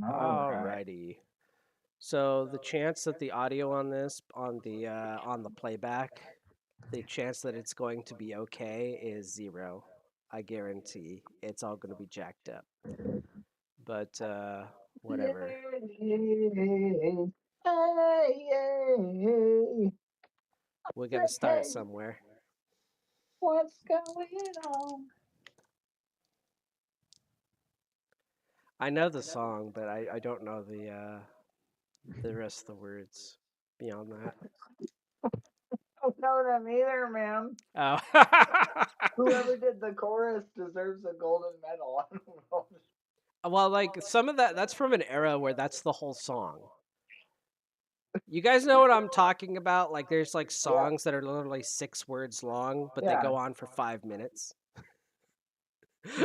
All right. Alrighty. So the chance that the audio on this on the playback, the chance that it's going to be okay is 0. I guarantee it's all going to be jacked up. But whatever. Yay. Hey, yay. We got to Say, start hey, somewhere. what's going on? I know the song, but I don't know the rest of the words beyond that. I don't know them either, man. Oh. Whoever did the chorus deserves a golden medal. I don't know. Well, like some of that's from an era where that's the whole song. You guys know what I'm talking about? Like there's like Yeah, songs that are literally 6 words long, but they yeah, go on for 5 minutes.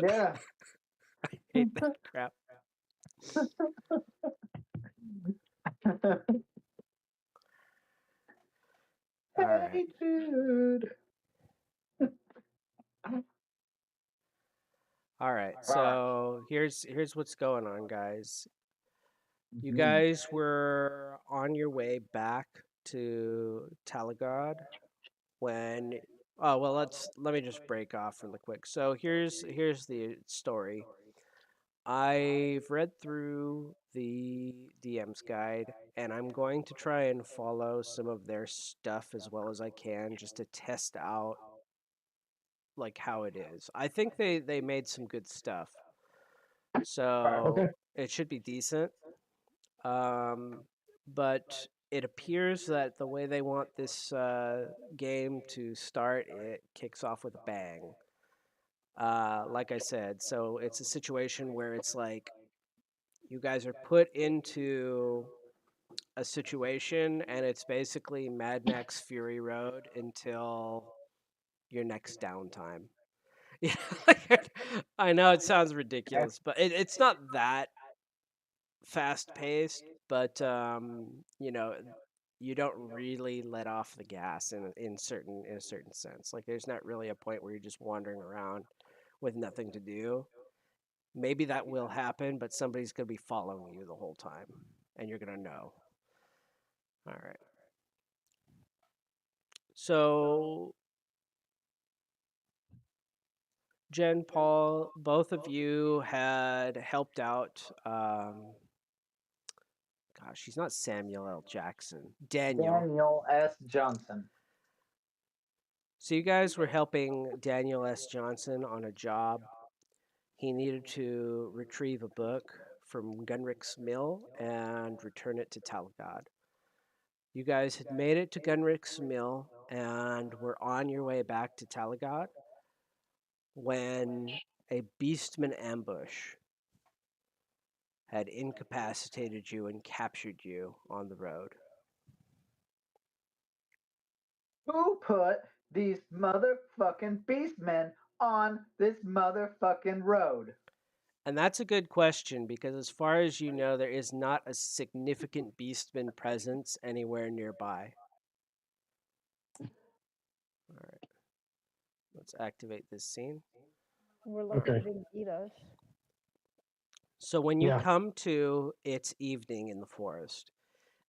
yeah. Hate that crap. All right. Hey, dude. All right. All right. So here's what's going on, guys. You Mhm. guys were on your way back to Talagod when oh well let me just break off really quick. So here's the story. I've read through the DM's guide and I'm going to try and follow some of their stuff as well as I can just to test out like how it is. I think they made some good stuff. All right. So Okay. it should be decent. Um but it appears that the way they want this game to start, it kicks off with a bang. Like I said, so it's a situation where it's like you guys are put into a situation and it's basically Mad Max Fury Road until your next downtime. Yeah, I know it sounds Okay. ridiculous, but it's not that fast paced, but you don't really let off the gas in a certain sense. Like there's not really a point where you're just wandering around with nothing to do. Maybe that will happen, but somebody's going to be following you the whole time and you're going to know. All right. So, Jen, Paul, both of you had helped out. Gosh, he's not Samuel L. Jackson. Daniel. Daniel S. Johnson. So, you guys were helping Daniel S. Johnson on a job. He needed to retrieve a book from Gunrick's mill and return it to Talagod. You guys had made it to Gunrick's mill and were on your way back to Talagod when a beastman ambush had incapacitated you and captured you on the road. Who put these motherfucking beastmen on this motherfucking road? And that's a good question because, as far as you know, there is not a significant beastman presence anywhere nearby. All right, let's activate this scene. We're lucky Okay. they Okay. didn't eat us. So, when you Yeah. come to, it's evening in the forest,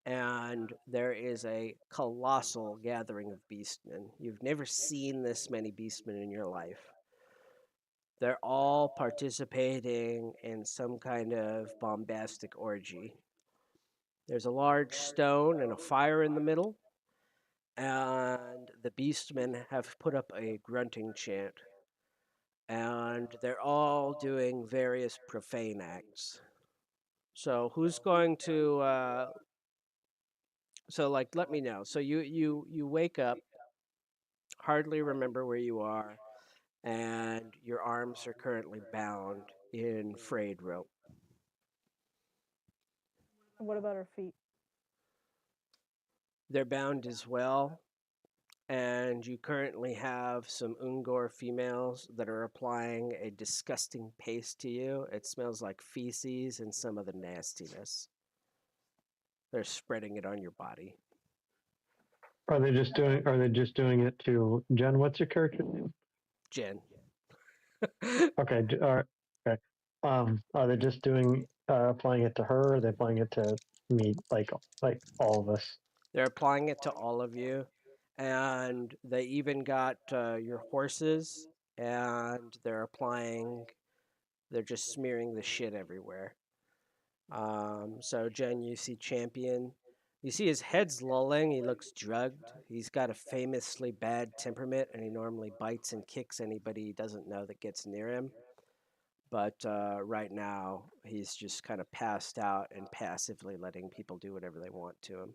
and there is a colossal gathering of beastmen. You've never seen this many beastmen in your life. They're all participating in some kind of bombastic orgy. There's a large stone and a fire in the middle, and the beastmen have put up a grunting chant, and they're all doing various profane acts. So who's going to? So like, let me know. So you wake up, hardly remember where you are, and your arms are currently bound in frayed rope. And what about our feet? They're bound as well, and you currently have some Ungor females that are applying a disgusting paste to you. It smells like feces and some other nastiness. They're spreading it on your body. Are they just doing? Are they just doing it to Jen? What's your character name? Jen. Okay. All right. Okay. Are they just doing applying it to her? Or are they applying it to me, like all of us? They're applying it to all of you, and they even got your horses, and they're just smearing the shit everywhere. So Jen, you see Champion. You see his head's lolling. He looks drugged. He's got a famously bad temperament, and he normally bites and kicks anybody he doesn't know that gets near him. But right now, he's just kind of passed out and passively letting people do whatever they want to him.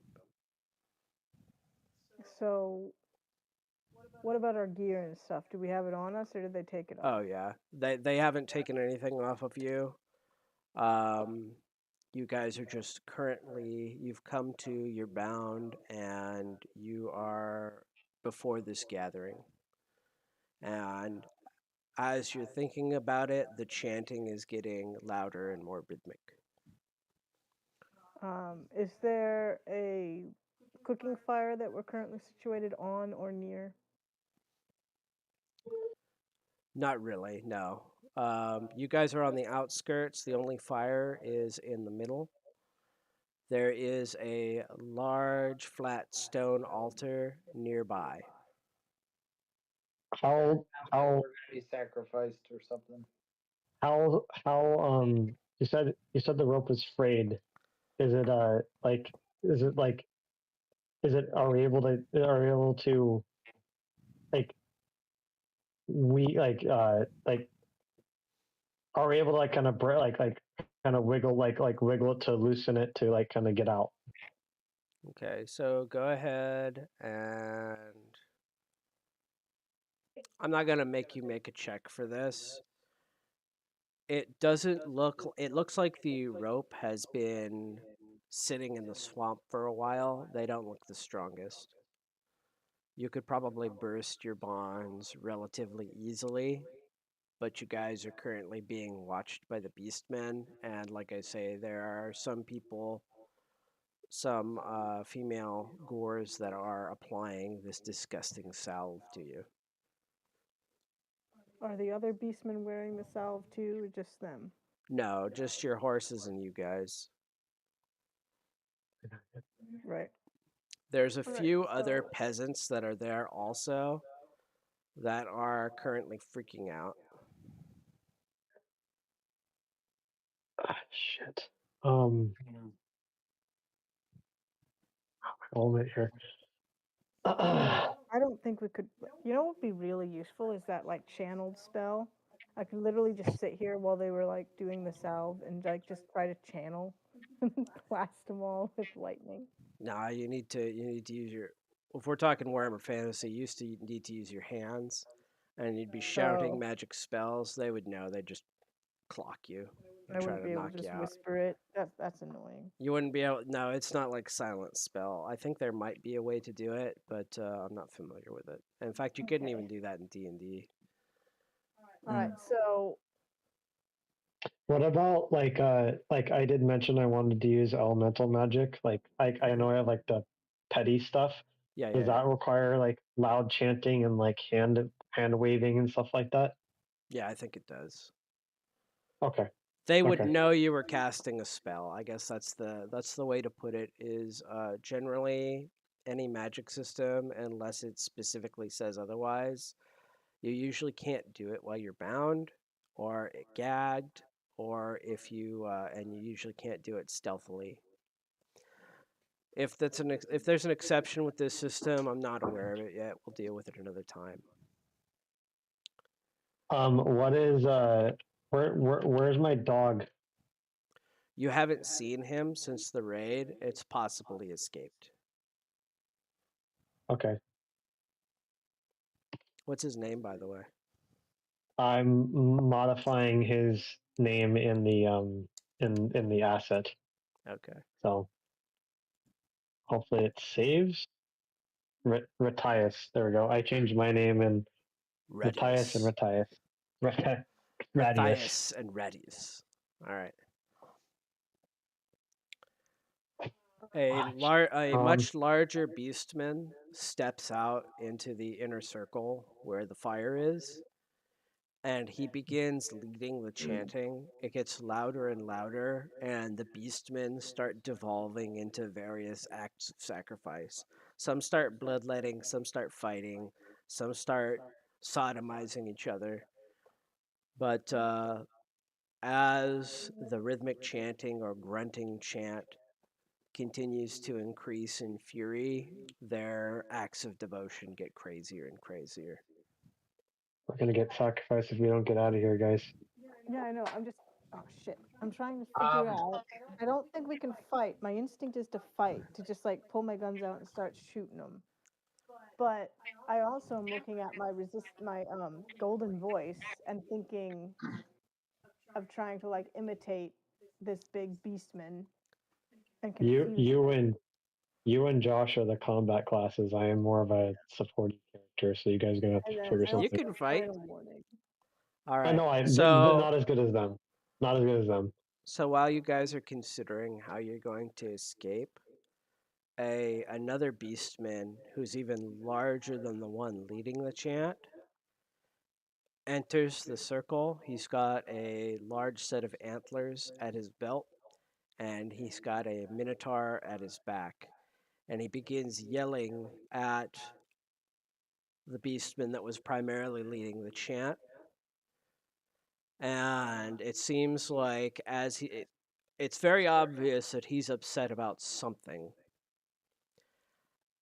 So, what about our gear and stuff? Do we have it on us, or did they take it off? Oh yeah, they haven't taken anything off of you. Um, you guys are just currently you've come to, you're bound, and you are before this gathering. And as you're thinking about it, the chanting is getting louder and more rhythmic. Is there a cooking fire that we're currently situated on or near? Not really, no. You guys are on the outskirts. The only fire is in the middle. There is a large flat stone altar nearby. How Be sacrificed or something. how you said the rope was frayed. Is it like is it like is it are we able to like we like are we able to like kind of kind of wiggle wiggle it to loosen it to like kind of get out? Okay, so go ahead and I'm not gonna make you make a check for this. It looks like the rope has been sitting in the swamp for a while. They don't look the strongest. You could probably burst your bonds relatively easily, but you guys are currently being watched by the Beastmen, and like I say, there are some people, some female gores that are applying this disgusting salve to you. Are the other beastmen wearing the salve too, or just them? No, just your horses and you guys. Right. There's a All right, few other so- peasants that are there also that are currently freaking out. Shit. Hold it here. I don't think we could. You know what would be really useful is that like channeled spell. I could literally just sit here while they were like doing the salve and like just try to channel and blast them all with lightning. Nah, you need to use your. If we're talking Warhammer Fantasy, you used to need to use your hands, and you'd be shouting Oh, magic spells. They would know. They'd just clock you and I try wouldn't to be able to knock you just out. whisper it. That's annoying. You wouldn't be able. No, it's not like silent spell. I think there might be a way to do it, but I'm not familiar with it. In fact, you couldn't Okay. even do that in D&D. All right, so What about like I did mention I wanted to use elemental magic. Like I know I have like the petty stuff. Yeah, Does yeah, that require like loud chanting and like hand waving and stuff like that? yeah. I think it does. Okay. They would Okay. know you were casting a spell. I guess that's the way to put it. Is generally any magic system, unless it specifically says otherwise, you usually can't do it while you're bound, or gagged, or and you usually can't do it stealthily. If there's an exception with this system, I'm not aware of it yet. We'll deal with it another time. What is where's my dog? You haven't seen him since the raid. It's possible he escaped. Okay. What's his name, by the way? I'm modifying his name in the in the asset. Okay. So hopefully it saves. Ratias. There we go. I changed my name in Ratias and Radius. Ratias. Radius. Matthias and Radius. All right. A Um, much larger beastman steps out into the inner circle where the fire is, and he begins leading the chanting. It gets louder and louder, and the beastmen start devolving into various acts of sacrifice. Some start bloodletting, some start fighting, some start sodomizing each other. But as the rhythmic chanting or grunting chant continues to increase in fury, their acts of devotion get crazier and crazier. We're gonna get sacrificed if we don't get out of here, guys. Yeah, I know. Oh shit. I'm trying to figure out. I don't think we can fight. My instinct is to fight, to just like pull my guns out and start shooting them. But I also am looking at my golden voice and thinking of trying to like imitate this big beastman and You confuse you it. and you and Josh are the combat classes. I am more of a supporting character, so you guys are gonna have to And then figure I You also something. can have fight. final warning. All I right. know So not as good as them. Not as good as them. so while you guys are considering how you're going to escape, another beastman who's even larger than the one leading the chant enters the circle. He's got a large set of antlers at his belt, and he's got a minotaur at his back. And he begins yelling at the beastman that was primarily leading the chant. And it seems like it's very obvious that he's upset about something,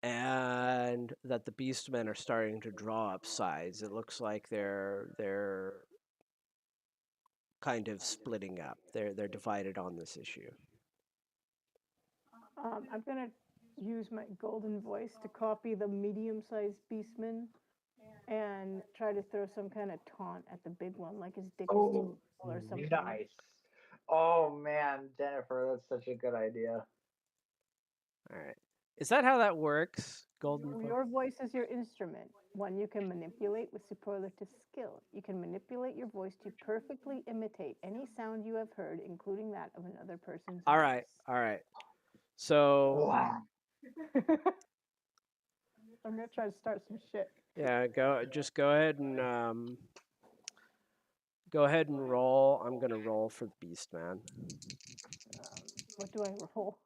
and that the beastmen are starting to draw up sides. It looks like they're kind of splitting up. They're divided on this issue. I'm gonna use my golden voice to copy the medium-sized beastman and try to throw some kind of taunt at the big one, like his dick is too small or something. Nice. Oh man, Jennifer, that's such a good idea. All right. Is that how that works? Golden. Your voice is your instrument, one you can manipulate with superlative skill. You can manipulate your voice to perfectly imitate any sound you have heard, including that of another person's All right. All right. So Wow. I'm gonna try to start some shit. yeah, go ahead and roll. I'm gonna roll for the Beastman. What do I roll?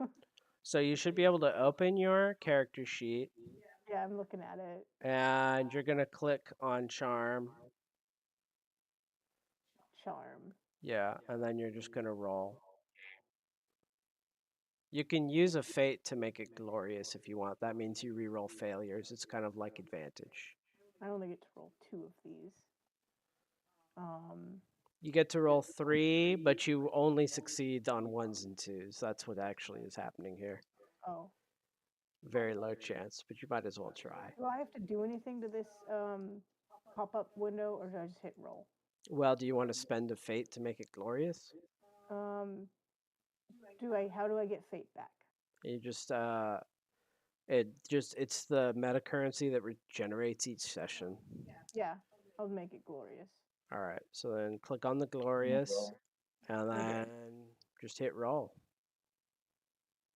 So you should be able to open your character sheet, Yeah, I'm looking at it. and you're gonna click on Charm. Charm. Yeah, and then you're just gonna roll. You can use a fate to make it glorious if you want. That means you reroll failures. It's kind of like advantage. I only get to roll 2 of these. You get to roll 3, but you only succeed on 1s and 2s. That's what actually is happening here. Oh. Very low chance, but you might as well try. Do I have to do anything to this pop-up window, or do I just hit roll? Well, do you want to spend a fate to make it glorious? How do I get fate back? You just it's the meta currency that regenerates each session. Yeah, I'll make it glorious. All right, so then click on the glorious, and then just hit roll.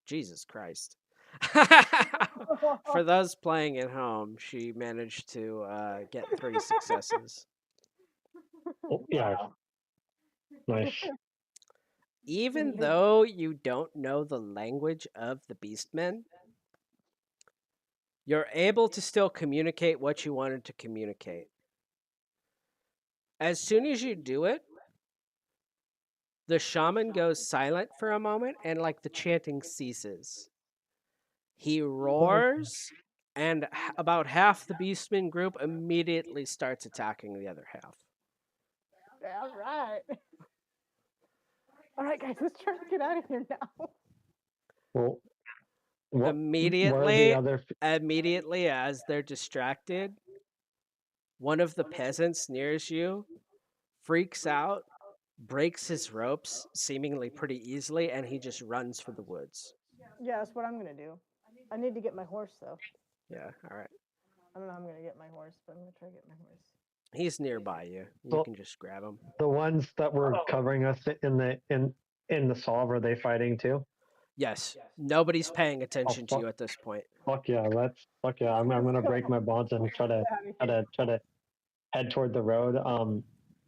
Jesus Christ. For those playing at home, she managed to get 3 successes. Oh, yeah. Nice. Even though you don't know the language of the Beastmen, you're able to still communicate what you wanted to communicate. As soon as you do it, the shaman goes silent for a moment, and like the chanting ceases. He roars, and about half the Beastman group immediately starts attacking the other half. All right. All right, guys, let's try to get out of here now. Well, Immediately, other... immediately as they're distracted, one of the peasants nears you freaks out, breaks his ropes seemingly pretty easily, and he just runs for the woods. Yeah, that's what I'm gonna do. I need to get my horse though. Yeah, all right. I don't know how I'm gonna get my horse, but I'm gonna try to get my horse. He's nearby you. You can just grab him. The ones that were covering us in the solve, are they fighting too? Yes. Nobody's paying attention to you at this point. Fuck yeah, fuck yeah. I'm gonna break my bonds and try to head toward the road.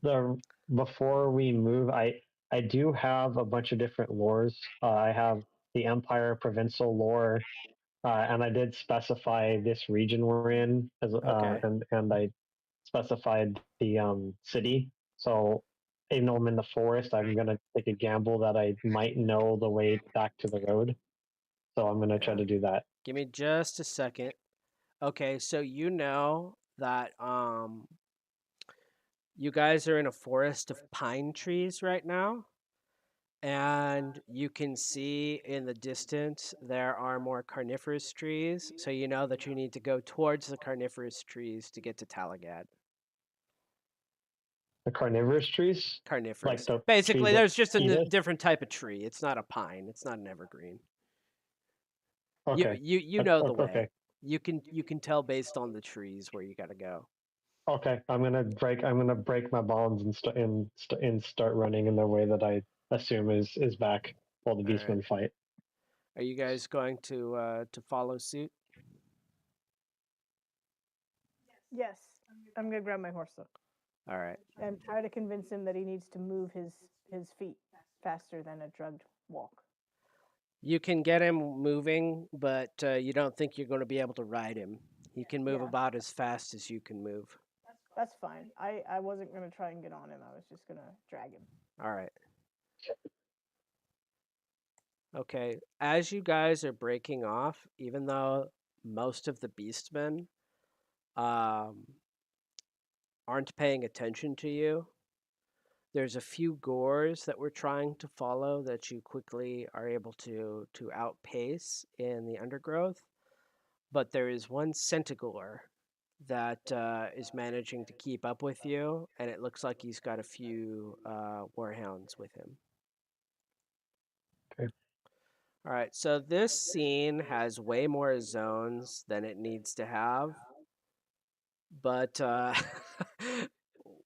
the before we move, I do have a bunch of different lores. I have the Empire provincial lore, and I did specify this region we're in as Okay. and I specified the city. So even though I'm in the forest, I'm gonna take a gamble that I might know the way back to the road. So I'm gonna try Yeah. to do that. Give me just a second. Okay, so you know that you guys are in a forest of pine trees right now, and you can see in the distance there are more carnivorous trees, so you know that you need to go towards the carnivorous trees to get to Talagad. The carnivorous trees, like Carnivorous. the trees Basically, that there's just a eat us. different type of tree. It's not a pine. It's not an evergreen. You Okay. you you know the way. Okay. You can tell based on the trees where you got to go. Okay. I'm gonna break my bonds and start running in the way that I assume is back while the All right. beastmen fight. Are you guys going to follow suit? Yes, I'm gonna grab my horse though All right. and try to convince him that he needs to move his feet faster than a drugged walk. You can get him moving, but you don't think you're going to be able to ride him. He can move Yeah. about as fast as you can move. That's fine. I wasn't gonna try and get on him. I was just gonna drag him. All right. Okay. As you guys are breaking off, even though most of the beastmen um, aren't paying attention to you, there's a few gores that we're trying to follow that you quickly are able to outpace in the undergrowth. But there is one centigore that is managing to keep up with you, and it looks like he's got a few warhounds with him. Okay. All right, so this scene has way more zones than it needs to have, but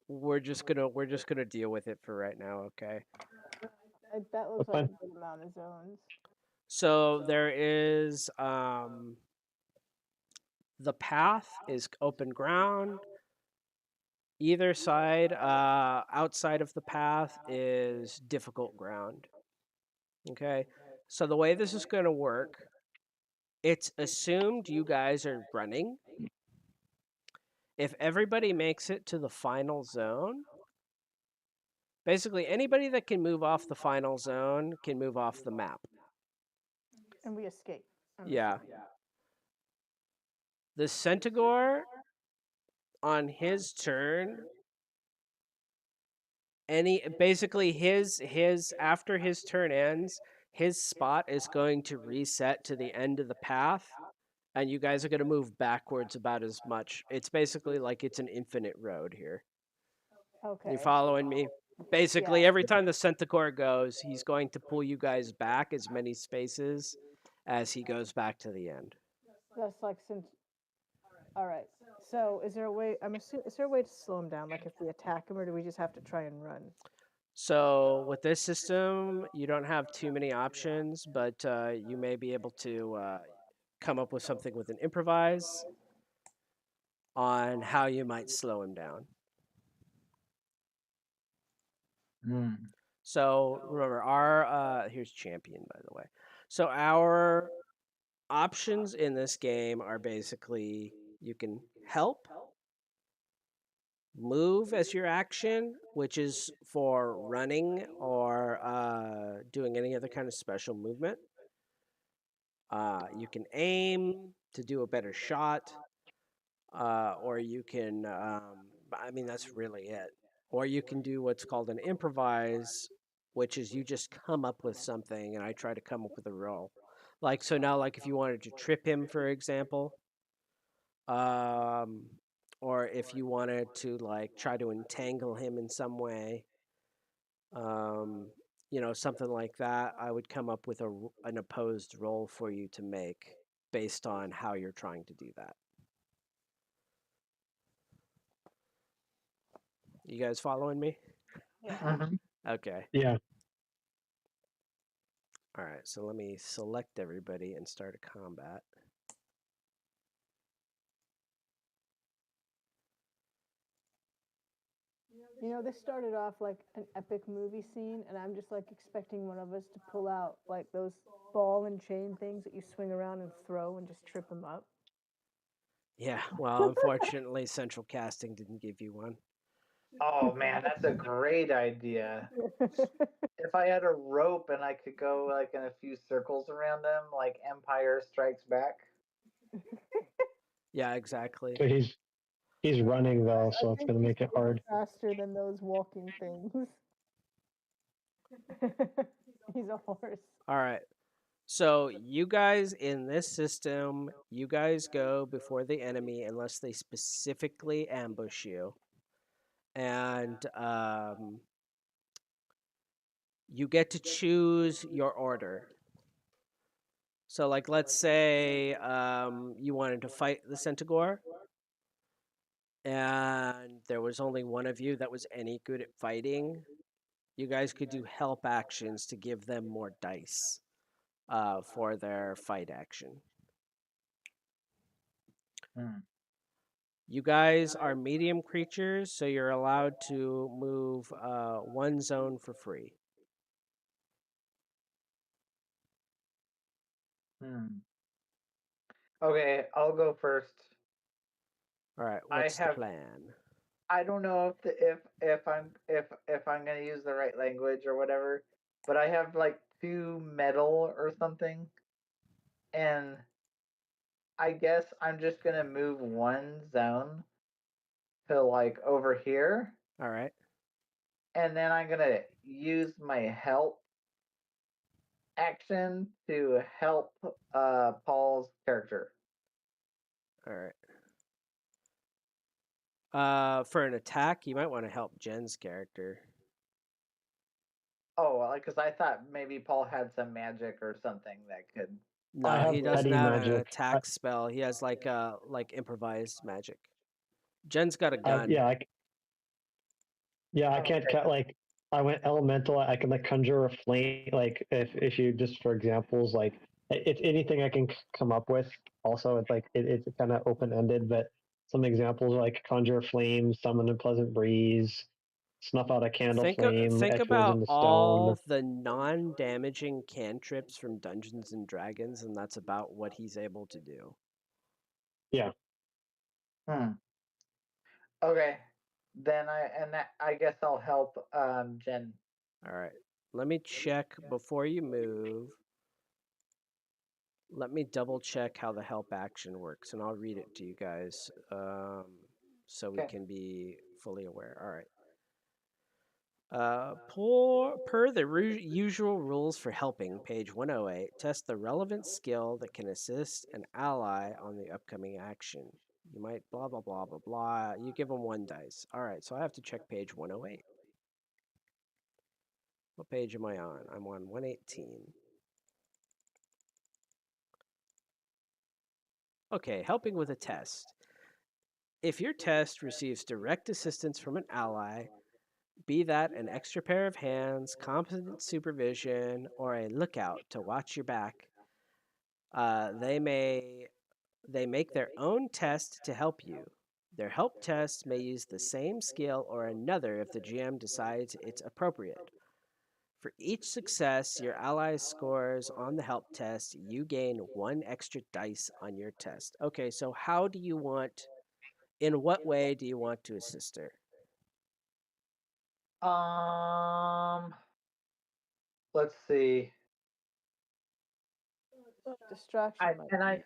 we're just gonna deal with it for right now, okay? That looks That's like fine. a good amount of zones. So there is the path is open ground. Either side, outside of the path, is difficult ground. Okay, so the way this is going to work, it's assumed you guys are running. If everybody makes it to the final zone, basically anybody that can move off the final zone can move off the map. And we escape. Yeah. The Centaur, on his turn, basically his after his turn ends, his spot is going to reset to the end of the path, and you guys are going to move backwards about as much. It's basically like it's an infinite road here. Okay. You following me? Basically, Yeah. every time the Centaur goes, he's going to pull you guys back as many spaces as he goes back to the end. That's like since. All right. So is there a way? I'm assuming is there a way to slow him down? Like if we attack him, or do we just have to try and run? So with this system, you don't have too many options, but you may be able to come up with something with an improvise on how you might slow him down. So remember, our here's champion, by the way. So our options in this game are basically you can help, move as your action, which is for running or doing any other kind of special movement. You can aim to do a better shot, or you can, I mean, that's really it. Or you can do what's called an improvise, which is you just come up with something, and I try to come up with a roll. Like, so now, like if you wanted to trip him, for example, um, or if you wanted to like try to entangle him in some way, um, something like that, I would come up with an opposed roll for you to make based on how you're trying to do that. You guys following me? Yeah. Okay. Yeah. All right. So let me select everybody and start a combat. You know, this started off like an epic movie scene, and I'm just like expecting one of us to pull out like those ball and chain things that you swing around and throw and just trip them up. Yeah, well, unfortunately, central casting didn't give you one. Oh man, that's a great idea. If I had a rope and I could go like in a few circles around them, like Empire Strikes Back. Yeah, exactly. So he's running though, I so it's think gonna he's make it way hard. faster than those walking things. He's a horse. All right. So you guys in this system, you guys go before the enemy unless they specifically ambush you, and you get to choose your order. So, like, let's say you wanted to fight the Centaur, and there was only one of you that was any good at fighting. You guys could do help actions to give them more dice for their fight action. Hmm. You guys are medium creatures, so you're allowed to move one zone for free. Hmm. Okay, I'll go first. All right, I what's the have plan? I don't know if I'm gonna use the right language or whatever, but I have like two metal or something, and I guess I'm just gonna move one zone to like over here, All right, and then I'm gonna use my help action to help Paul's character. all right. For an attack, you might want to help Jen's character. Oh, like because I thought maybe Paul had some magic or something that could I No, have he doesn't petty have an magic. attack spell. He has like improvised magic. Jen's got a I, gun. yeah, I, yeah, I Oh, can't okay. like I went elemental. I can like conjure a flame. Like if you just for examples, like it's anything I can come up with. Also, it's like it's kind of open ended, but some examples are like conjure a flame, summon a pleasant breeze, snuff out a candle flame, Think etch words about into stone. all the non-damaging cantrips from Dungeons and Dragons, and that's about what he's able to do. Yeah, Hmm. Okay. Then I guess I'll help Jen. All right. Let me check before you move. Let me double check how the help action works, and I'll read it to you guys so we Okay. can be fully aware. All right. Per the usual rules for helping, page 108, test the relevant skill that can assist an ally on the upcoming action. You might blah, blah, blah, blah, blah. You give them one dice. All right, so I have to check page 108. What page am I on? I'm on 118. Okay, helping with a test. If your test receives direct assistance from an ally, be that an extra pair of hands, competent supervision, or a lookout to watch your back, they make their own test to help you. Their help test may use the same skill or another if the GM decides it's appropriate. For each success your ally scores on the help test, you gain one extra dice on your test. Okay, so how do you want, in what way do you want to assist her? Let's see. Distraction might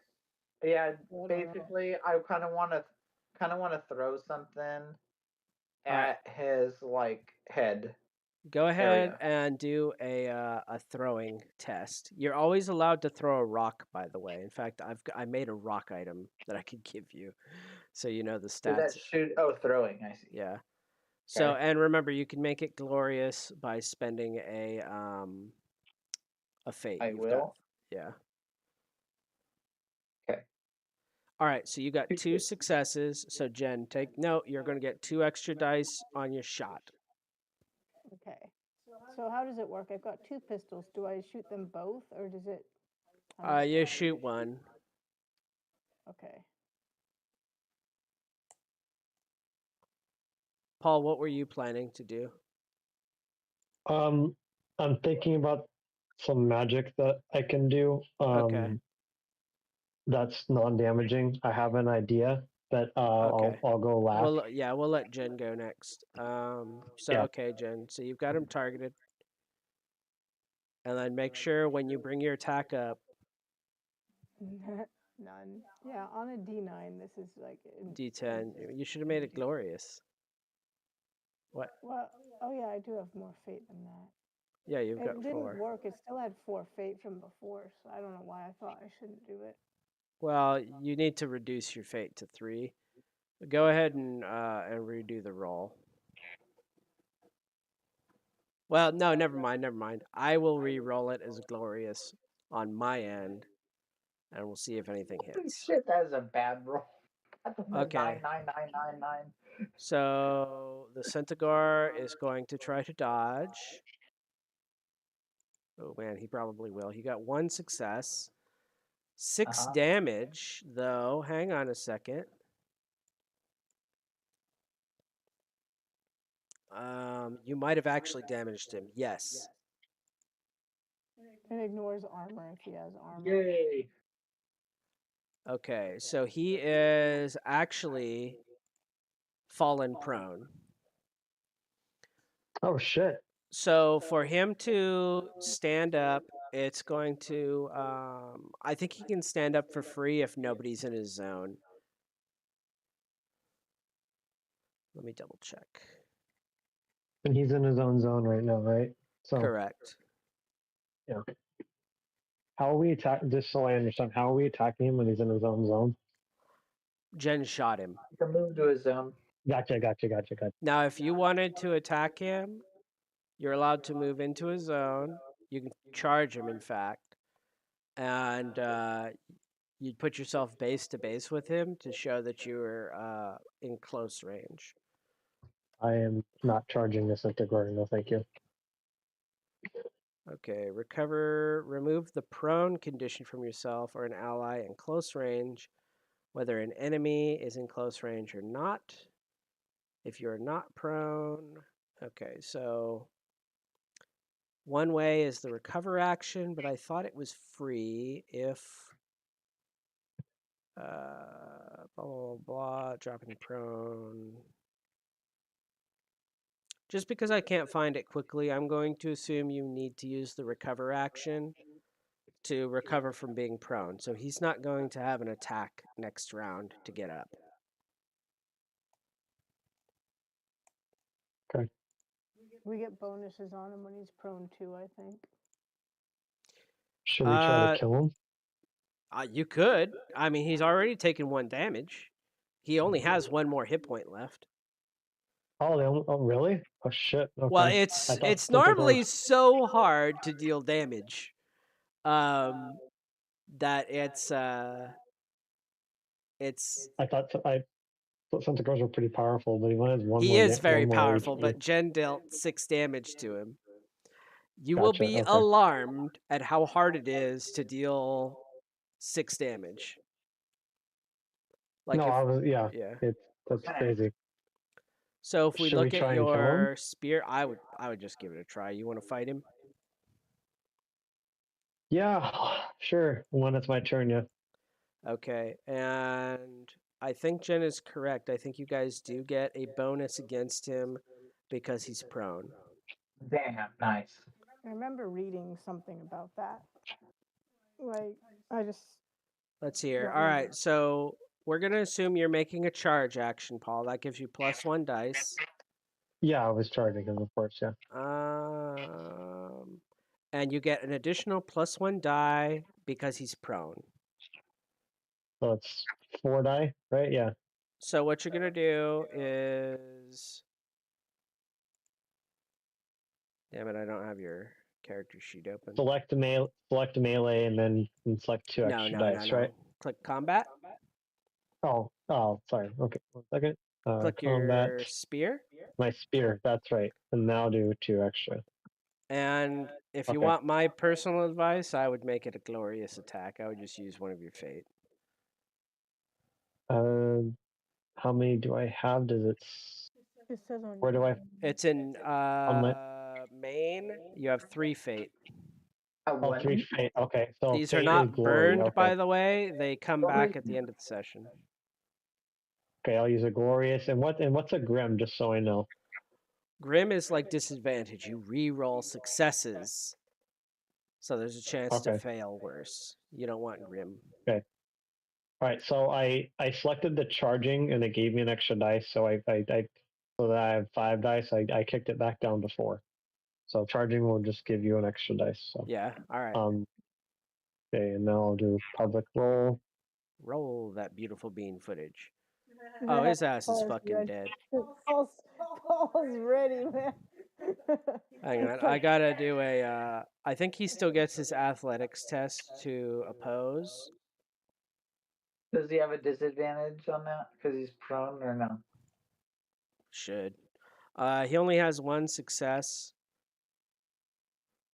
be. Yeah, I don't know. basically I kind of want to throw something All right, at his like head go ahead area. and do a throwing test. You're always allowed to throw a rock, by the way. In fact, I made a rock item that I could give you, so you know the Is that stats. shoot? Oh, throwing. I see. Yeah. So, Okay. and remember, you can make it glorious by spending a fate. I You've got, will. yeah. Okay. All right, so you got two successes. So Jen, take note. You're going to get 2 extra dice on your shot. Okay. So how does it work? I've got two pistols. Do I shoot them both, or does it? How does it You work? shoot one. Okay. Paul, what were you planning to do? I'm thinking about some magic that I can do. Okay. That's non-damaging. I have an idea, but Okay. I'll go last. We'll let Jen go next. So Yeah. okay, Jen. So you've got him targeted, and then make sure when you bring your attack up, None. Yeah, on a D9, this is like. D10. You should have made it glorious. What? Well, oh yeah, I do have more fate than that. Yeah, you've got It didn't 4. work. It still had 4 fate from before, so I don't know why I thought I shouldn't do it. Well, you need to reduce your fate to 3. Go ahead and redo the roll. Well, no, never mind, never mind. I will re-roll it as glorious on my end, and we'll see if anything Holy hits. shit, that is a bad roll. Okay. 9, 9, 9, 9, 9. So the Centaur is going to try to dodge. Oh man, he probably will. He got 1 success. 6 damage, though. Hang on a second. You might have actually damaged him. Yes. It ignores armor if he has armor. Yay. Okay, so he is actually fallen prone. Oh shit. So for him to stand up, it's going to. I think he can stand up for free if nobody's in his zone. Let me double check. And he's in his own zone right now, right? So Correct. yeah. How are we just so I understand, how are we attacking him when he's in his own zone? Jen shot him. You can move to his zone. Gotcha. Now, if you wanted to attack him, you're allowed to move into his zone. You can charge him, in fact, and you'd put yourself base to base with him to show that you were in close range. I am not charging this Centaur, no thank you. Okay, remove the prone condition from yourself or an ally in close range, whether an enemy is in close range or not. If you're not prone, okay, so one way is the recover action, but I thought it was free if blah, blah, blah, dropping prone. Just because I can't find it quickly, I'm going to assume you need to use the recover action to recover from being prone. So he's not going to have an attack next round to get up. Okay. We get bonuses on him when he's prone too, I think. Should we try to kill him? You could. I mean, he's already taken 1 damage. He only has 1 more hit point left. Oh, really? Oh shit. Okay. Well, it's normally so hard to deal damage, that it's. I thought Centaurs were pretty powerful, but he only has one He more. is very one more powerful, HP. but Jen dealt 6 damage to him. You will Gotcha, be okay. alarmed at how hard it is to deal 6 damage. Like no, if, I was yeah. that's crazy. So if we Should we look at try and kill him? your spear, I would just give it a try. You want to fight him? Yeah, sure. When it's my turn, yeah. Okay, and I think Jen is correct. I think you guys do get a bonus against him because he's prone. Damn, nice. I remember reading something about that. Like, I just. Let's see here. don't All right, remember. so we're gonna assume you're making a charge action, Paul. That gives you +1 dice. Yeah, I was charging him, of course, yeah. And you get an additional +1 die because he's prone. So it's 4 die, right? Yeah. So what you're gonna do is, damn it, I don't have your character sheet open. Select melee, and then select 2 extra dice, right? Click combat. Oh, sorry. Okay, 1 second. Click Combat. your spear. My spear, that's right. And now do 2 extra. And if you Okay. want my personal advice, I would make it a glorious attack. I would just use one of your fate. How many do I have? Does it It says on. Where do I It's in on my Maine. You have 3 fate. oh One. 3 fate? Okay, so These are fate is not glory. burned, Okay, by the way. They come back at the end of the session. okay, I'll use a glorious. And what's a grim? Just so I know. Grim is like disadvantage. You re-roll successes, so there's a chance to Okay, fail worse. You don't want grim. okay. All right, so I selected the charging and it gave me an extra dice. So so that I have 5 dice. I kicked it back down to 4. So charging will just give you an extra dice. So Yeah. All right. okay, and now I'll do public roll. Roll that beautiful bean footage. Oh, his ass is fucking dead. Paul's, Paul's ready, man. Hang on, It's I like, gotta do a. I think he still gets his athletics test to oppose. Does he have a disadvantage on that because he's prone or no? Should. He only has 1 success.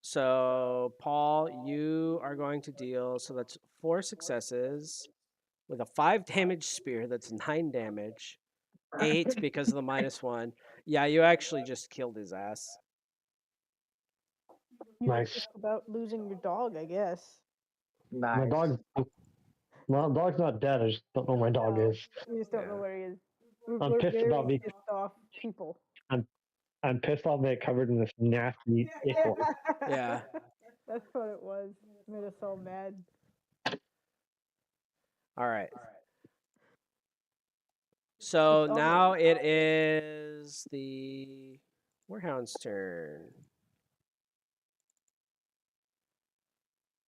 So, Paul, you are going to deal. So that's 4 successes with a 5 damage spear. That's 9 damage. 8 because of the -1. Yeah, you actually just killed his ass. you were Nice. just about losing your dog, I guess. My Nice. dog. Well, dog's not dead. I just don't know where my dog No, is. you just don't Yeah. know where he is. I'm We're pissed very about being. pissed off people. I'm pissed off being covered in this nasty ichor. Yeah. That's what it was. Made us all mad. All right. So It's now it is the Warhound's turn.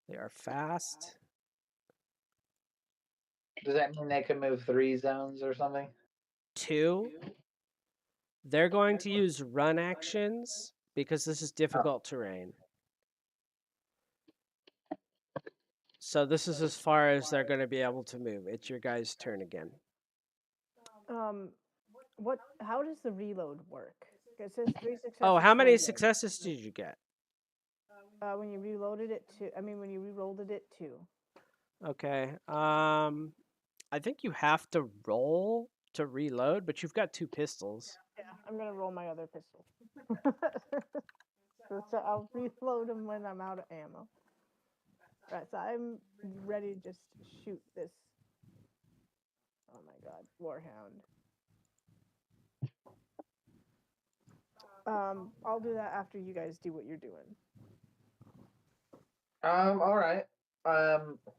They are fast. Does that mean they can move 3 zones or something? 2. They're going to use run actions because this is difficult terrain. So this is as far as they're going to be able to move. It's your guys' turn again. what? How does the reload work? It says 3 successes. Oh, how many reload. successes did you get? When you reloaded it to, when you rerolled it 2. Okay. I think you have to roll to reload, but you've got 2 pistols. Yeah, I'm gonna roll my other pistol. So I'll reload them when I'm out of ammo. Right, so I'm ready to just shoot this. Oh my god, Warhound. I'll do that after you guys do what you're doing. All right.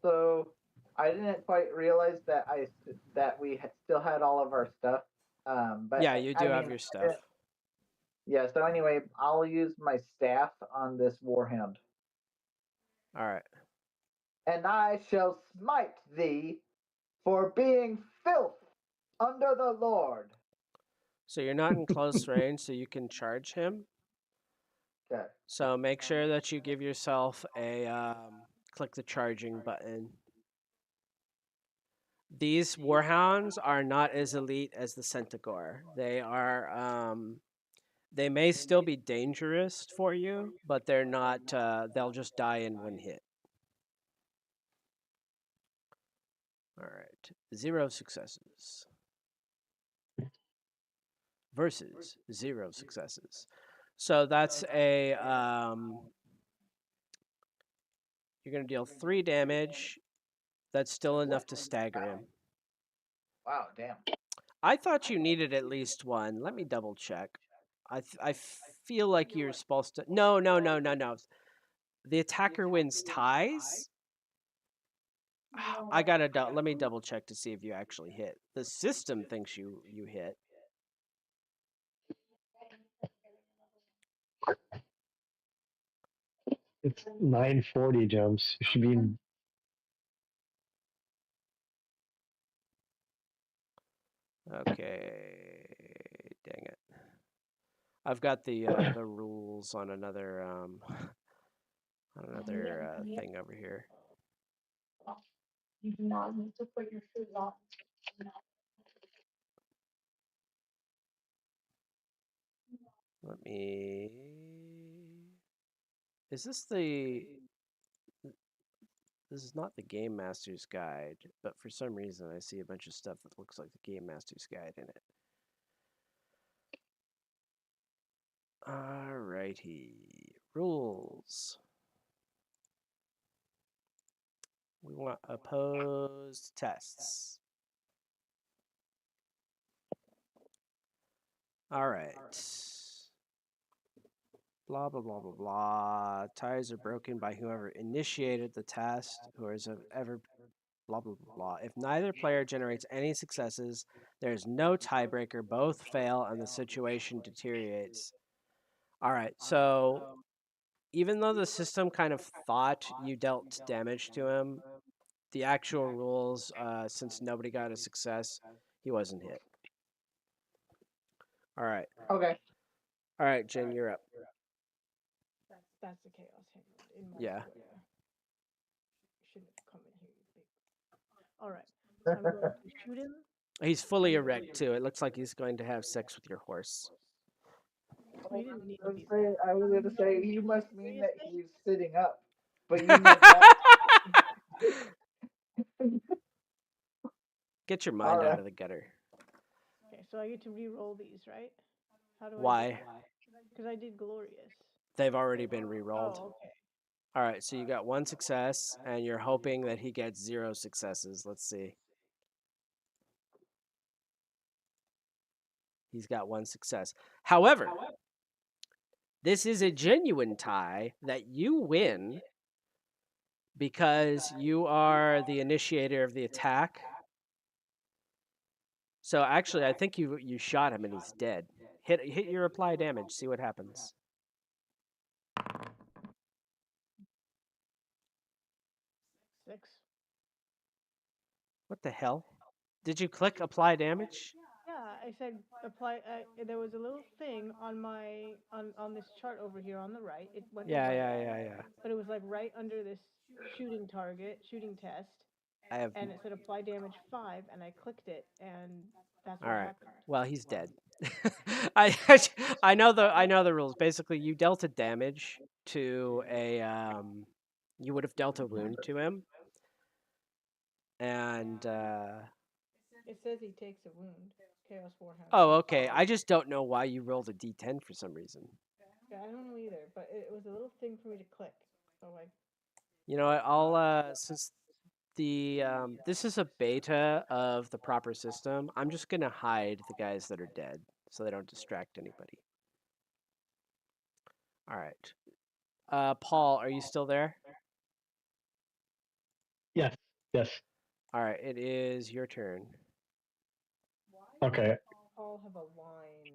So I didn't quite realize that we still had all of our stuff. But Yeah, you do I have mean, your stuff. yeah. So anyway, I'll use my staff on this warhound, All right. and I shall smite thee for being filth under the Lord. So you're not in close range, so you can charge him. Okay. So make sure that you give yourself a click the charging button. These warhounds are not as elite as the centaur. They are. They may still be dangerous for you, but they're not. They'll just die in 1 hit. All right, 0 successes versus 0 successes. So that's a. You're gonna deal 3 damage. That's still enough to stagger him. Wow. Damn. I thought you needed at least 1. Let me double check. I feel like you're supposed to. No. The attacker wins ties. I gotta let me double check to see if you actually hit. The system thinks you hit. It's 940 jumps. You should be in. Okay, dang it. I've got the rules on another thing over here. You do not need to put your shoes on. Let me. Is this the? This is not the Game Master's Guide, but for some reason I see a bunch of stuff that looks like the Game Master's Guide in it. Alrighty. Rules. We want opposed tests. All right. Blah, blah, blah, blah, blah. Ties are broken by whoever initiated the test, who has ever, blah, blah, blah, blah. If neither player generates any successes, there's no tiebreaker. Both fail and the situation deteriorates. All right. So even though the system kind of thought you dealt damage to him, the actual rules, since nobody got a success, he wasn't hit. All right. Okay. All right, Jen, you're up. That's the chaos hand in my Yeah. square. Shouldn't have come in here, you big. All right. I'm going to shoot him. He's fully erect too. It looks like he's going to have sex with your horse. Well, he didn't need to be that. I was gonna say you must mean that Seriously? he's sitting up, but you meant that. Get your All mind out right. of the gutter. Okay, so I get to re-roll these, right? How do I? Why? Because I did glorious. They've already been re-rolled. Oh, okay. All right, so you got one success, and you're hoping that he gets 0 successes. Let's see. He's got one success. However, this is a genuine tie that you win because you are the initiator of the attack. So actually, I think you shot him and he's dead. Hit your apply damage. See what happens. Six. What the hell? Did you click apply damage? Yeah, I said apply. There was a little thing on my on this chart over here on the right. It went Yeah, white, yeah. but it was like right under this shooting target, shooting test, I have. and it said apply damage 5, and I clicked it, and that's All what right. happened. Well, he's dead. I I know the rules. Basically, you dealt a damage to a you would have dealt a wound to him, and It says he takes a wound. Chaos Warhammer. oh, okay. I just don't know why you rolled a d10 for some reason. Yeah, I don't know either, but it was a little thing for me to click. So I You know what? I'll since the this is a beta of the proper system, I'm just gonna hide the guys that are dead so they don't distract anybody. All right. Paul, are you still there? Yes. Yes. All right, it is your turn. Okay. all have a line.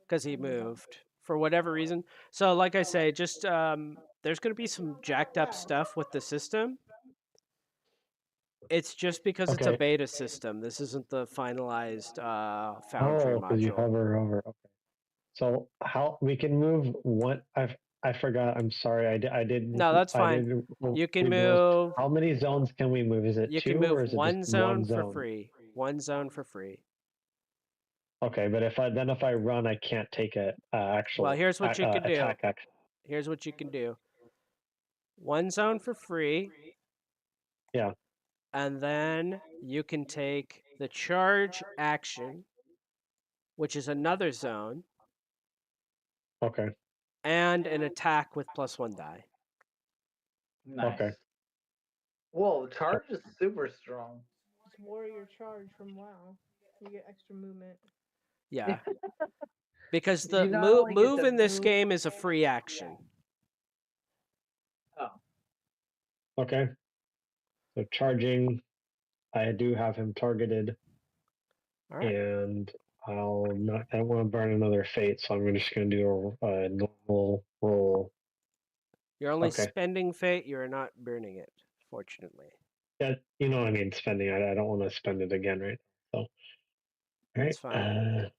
Because he moved for whatever reason. So, like I say, just there's going to be some jacked up stuff with the system. It's just because it's a Okay. beta system. This isn't the finalized Foundry Oh, because you module. hover over. Okay. So how we can move one? I forgot. I'm sorry. I did. No, that's I fine. did. You can read the rules. move. How many zones can we move? Is it You can 2 or move is it just one zone one for zone? free. One zone for free. Okay, but if I run, I can't take a actual Well, here's what you can do. attack action. Here's what you can do. One zone for free. Yeah. And then you can take the charge action, which is another zone, Okay. and an attack with +1 die. Nice. Okay. Whoa, charge is super strong. It's warrior charge from WoW. You get extra movement. Yeah. Because the You not only get move to in this move. game is a free action. Oh, Okay. So charging, I do have him targeted, All right. and I don't want to burn another fate, so I'm just going to do a normal roll. You're only Okay. spending fate, you're not burning it, fortunately. Yeah, you know what I mean, spending. I don't want to spend it again, right? So, all right. That's fine.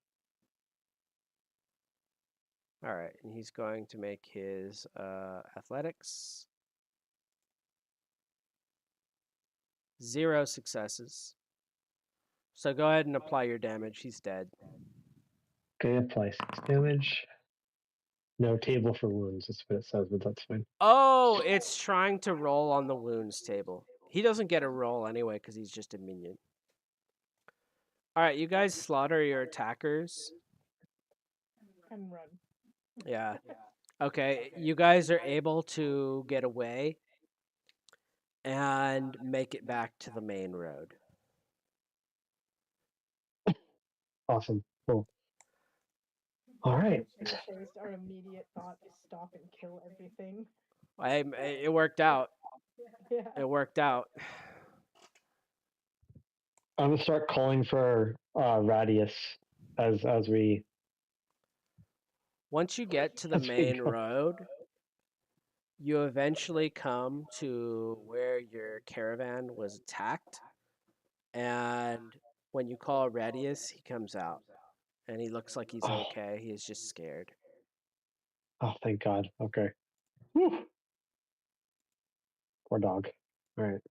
All right, and he's going to make his athletics. 0 successes. So go ahead and apply your damage. He's dead. Okay, apply 6 damage. No table for wounds. That's what it says, but that's fine. Oh, it's trying to roll on the wounds table. He doesn't get a roll anyway because he's just a minion. All right, you guys slaughter your attackers. And run. Yeah. Okay, you guys are able to get away and make it back to the main road. Awesome. Cool. All right. In the face, our immediate thought is stop and kill everything. It worked out. Yeah. It worked out. I'm gonna start calling for Radius as we Once you get to the as we main go. road, you eventually come to where your caravan was attacked. And when you call Radius, he comes out. And he looks like he's Oh, okay. He is just scared. oh, thank God. Okay. Whew. Poor dog. All right.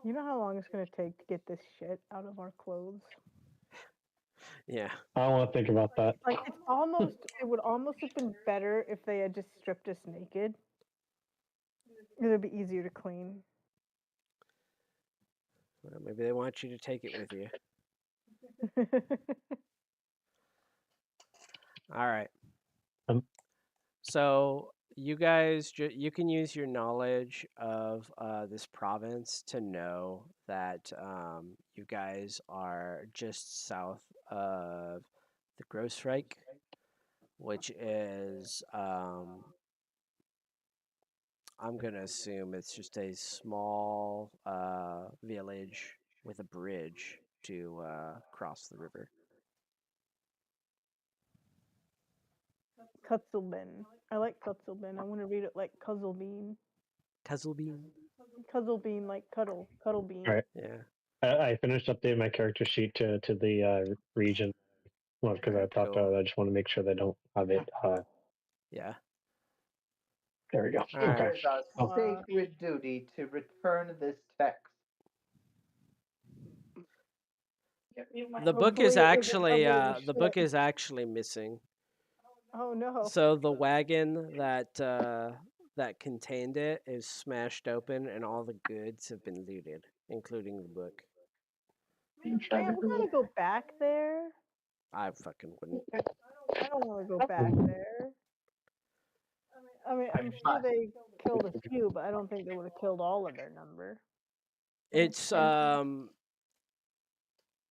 You know how long it's gonna take to get this shit out of our clothes? Yeah. I don't want to think about that. Like it would almost have been better if they had just stripped us naked. It would be easier to clean. Well, maybe they want you to take it with you. All right. Um, So you guys, you can use your knowledge of this province to know that you guys are just south of the Grossreich, which is, I'm gonna assume it's just a small village with a bridge to cross the river. Kutzelben. I like Kutzelben. I want to read it like Cuzzlebean. Cuzzlebean. Cuzzlebean, like cuddle. Cuddlebean. all right. Yeah. I finished updating my character sheet to the region. Well, because I thought Cool. I just want to make sure they don't have it. Yeah. There we go. All It Okay. right. is a Oh, sacred duty to return this text. Get me my The book is Hopefully it wasn't actually covered in the book shit. is actually missing. Oh no. So the wagon that contained it is smashed open, and all the goods have been looted, including the book. Man, we gotta go back there. I fucking wouldn't. I don't want to go back there. I mean, I'm sure they killed a few, but I don't think they would have killed all of their number. It's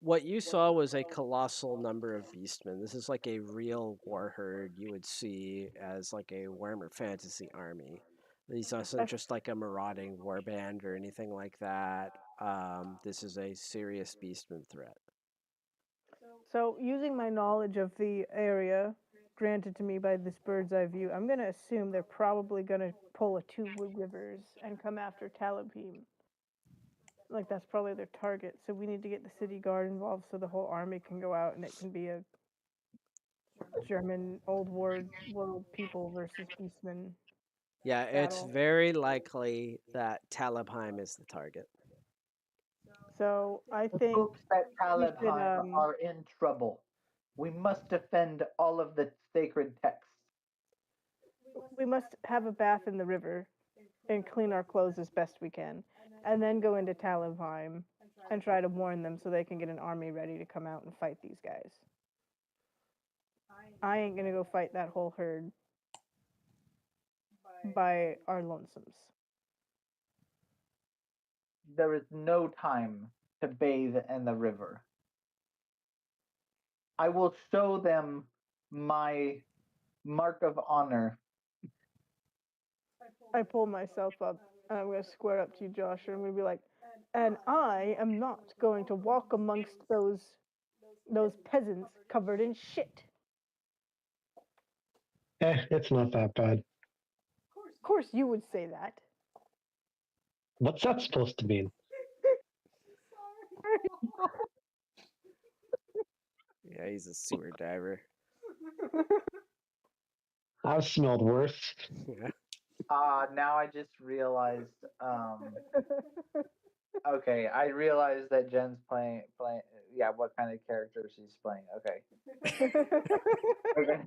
what you saw was a colossal number of beastmen. This is like a real war herd you would see as like a Warhammer fantasy army. These aren't just like a marauding warband or anything like that. This is a serious beastman threat. So, using my knowledge of the area granted to me by this bird's eye view, I'm gonna assume they're probably gonna pull a two rivers and come after Talabheem. Like that's probably their target. So we need to get the city guard involved so the whole army can go out and it can be a German old world people versus beastmen Yeah, it's battle. very likely that Talabheim is the target. So I The think folks at we should Talabheim are in trouble. We must defend all of the sacred texts. we must have a bath in the river and clean our clothes as best we can, and then go into Talabheim and try to warn them so they can get an army ready to come out and fight these guys. I ain't gonna go fight that whole herd by our lonesomes. There is no time to bathe in the river. I will show them my mark of honor. I pull myself up and I'm gonna square up to you, Josh, and I'm gonna be like, and I am not going to walk amongst those peasants covered in shit. it's not that bad. Of course you would say that. What's that supposed to mean? Yeah, he's a sewer diver. I've smelled worse. Yeah. Now I just realized. Okay, I realized that Jen's playing. Yeah, what kind of character she's playing? Okay. Okay.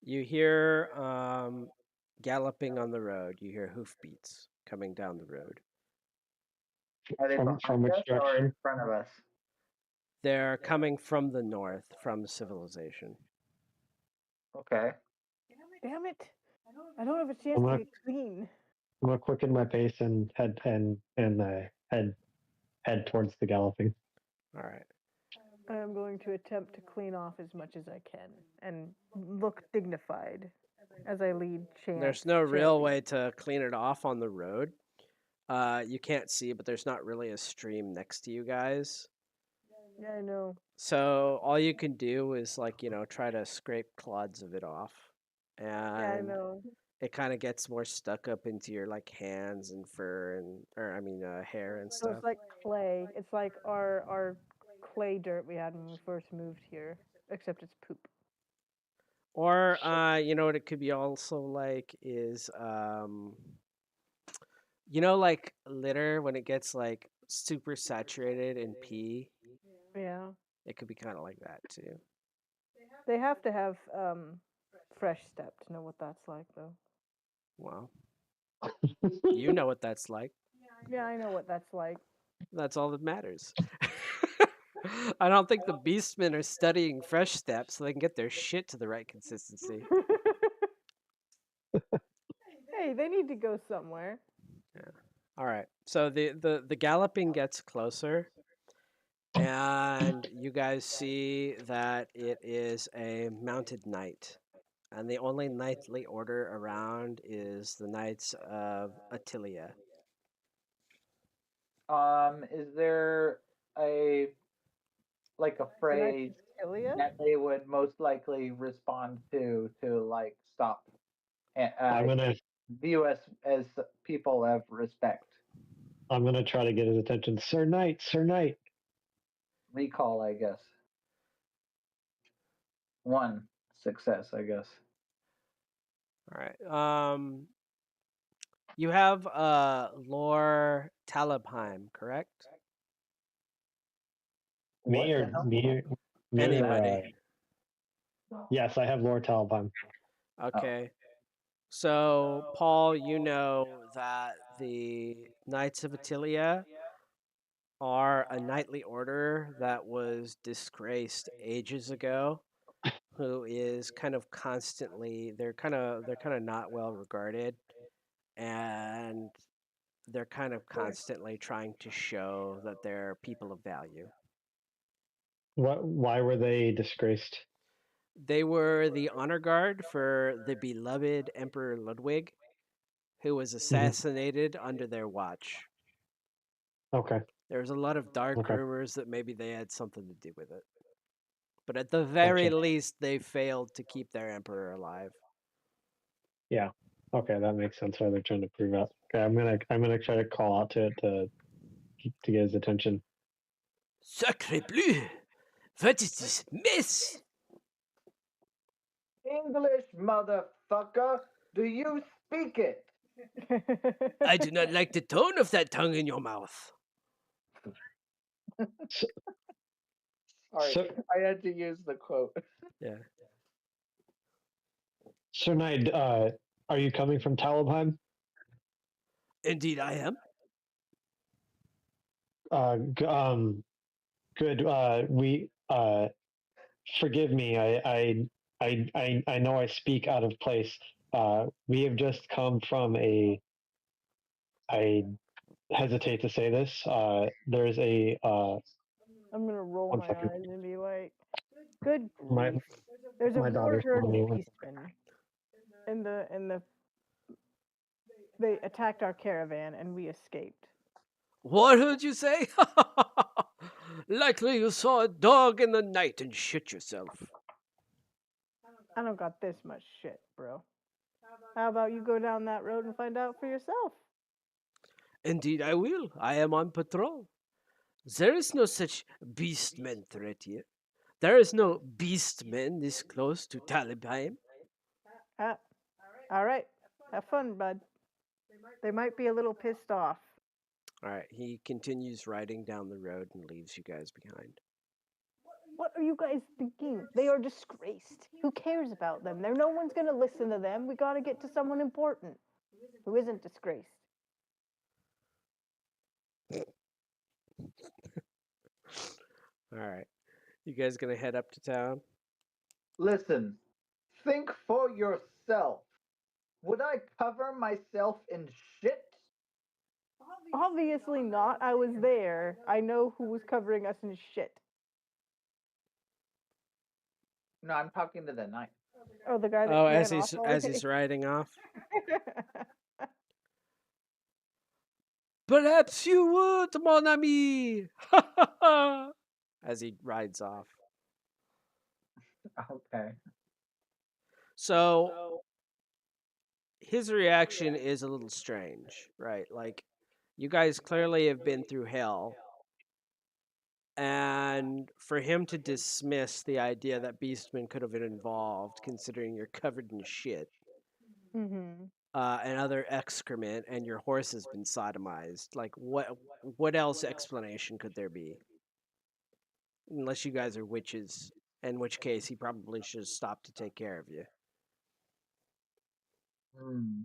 You hear galloping on the road. You hear hoofbeats coming down the road. Are they From behind which us or in direction? front of us? They're coming from the north, from civilization. Okay. Damn it! I don't have a chance I'm to gonna get clean. I'm gonna quicken my pace and head towards the galloping. All right. I am going to attempt to clean off as much as I can and look dignified as I lead chant. There's no real chanting. way to clean it off on the road. You can't see, but there's not really a stream next to you guys. Yeah, I know. So all you can do is try to scrape clods of it off, Yeah, I and know. it kind of gets more stuck up into your hands and fur hair and So stuff. it's like clay. It's like our clay dirt we had when we first moved here, except it's poop. Or what it could be also like is like litter when it gets like super saturated in pee. Yeah, It could be kind of like that too. they have to have fresh step to know what that's like, though. Well, you know what that's like. Yeah, I know what that's like. That's all that matters. I don't think the beastmen are studying fresh steps so they can get their shit to the right consistency. Hey, they need to go somewhere. Yeah. All right. So the galloping gets closer, and you guys see that it is a mounted knight, and the only knightly order around is the Knights of Attilia. Is there a like a The Knights phrase of Ilia? that they would most likely respond to like stop I'm gonna view us as people of respect? I'm gonna try to get his attention. Sir Knight, Sir Knight. Recall, I guess. One success, I guess. All right. You have Lore Talabheim, correct? Me What the or hell? me Anybody. yes, I have Lord Talabheim. Okay. So, Paul, you know that the Knights of Attilia are a knightly order that was disgraced ages ago, who is kind of constantly they're kind of not well regarded, and they're kind of constantly trying to show that they're people of value. Why were they disgraced? They were the honor guard for the beloved Emperor Ludwig, who was assassinated under their watch. Okay. There was a lot of dark Okay. rumors that maybe they had something to do with it. But at the very Gotcha. least, they failed to keep their emperor alive. Yeah. Okay, that makes sense why they're trying to prove out. Okay, I'm gonna try to call out to it to get his attention. Sacre bleu! What is this mess? English, motherfucker! Do you speak it? I do not like the tone of that tongue in your mouth. So, Sorry, so, I had to use the quote. Yeah. Sir Knight, are you coming from Talabheim? Indeed, I am. Good. We forgive me. I know I speak out of place. We have just come from I hesitate to say this. There's a I'm gonna roll one my second. eyes and be like, "Good My grief! There's a my war daughter's herd of calling me. beastmen, and they attacked our caravan and we escaped." What did you say? Likely you saw a dog in the night and shit yourself. I don't got this much shit, bro. How about you go down that road and find out for yourself? Indeed, I will. I am on patrol. There is no such beastmen threat here. There is no beastmen this close to Talibheim. Ah, all right. Have fun, bud. They might be a little pissed off. All right, he continues riding down the road and leaves you guys behind. What are you guys thinking? They are disgraced. Who cares about them? No one's gonna listen to them. We gotta get to someone important who isn't disgraced. All right. You guys gonna head up to town? Listen, think for yourself. Would I cover myself in shit? Obviously not. I was there. I know who was covering us in shit. No, I'm talking to the knight. Oh, the guy that Oh, ran off as already? he's riding off. Perhaps you would, mon ami. As he rides off. Okay. So his reaction is a little strange, right? Like, you guys clearly have been through hell, and for him to dismiss the idea that Beastman could have been involved, considering you're covered in shit Mm-hmm. and other excrement, and your horse has been sodomized, like what else explanation could there be? Unless you guys are witches, in which case he probably should have stopped to take care of you. Hmm.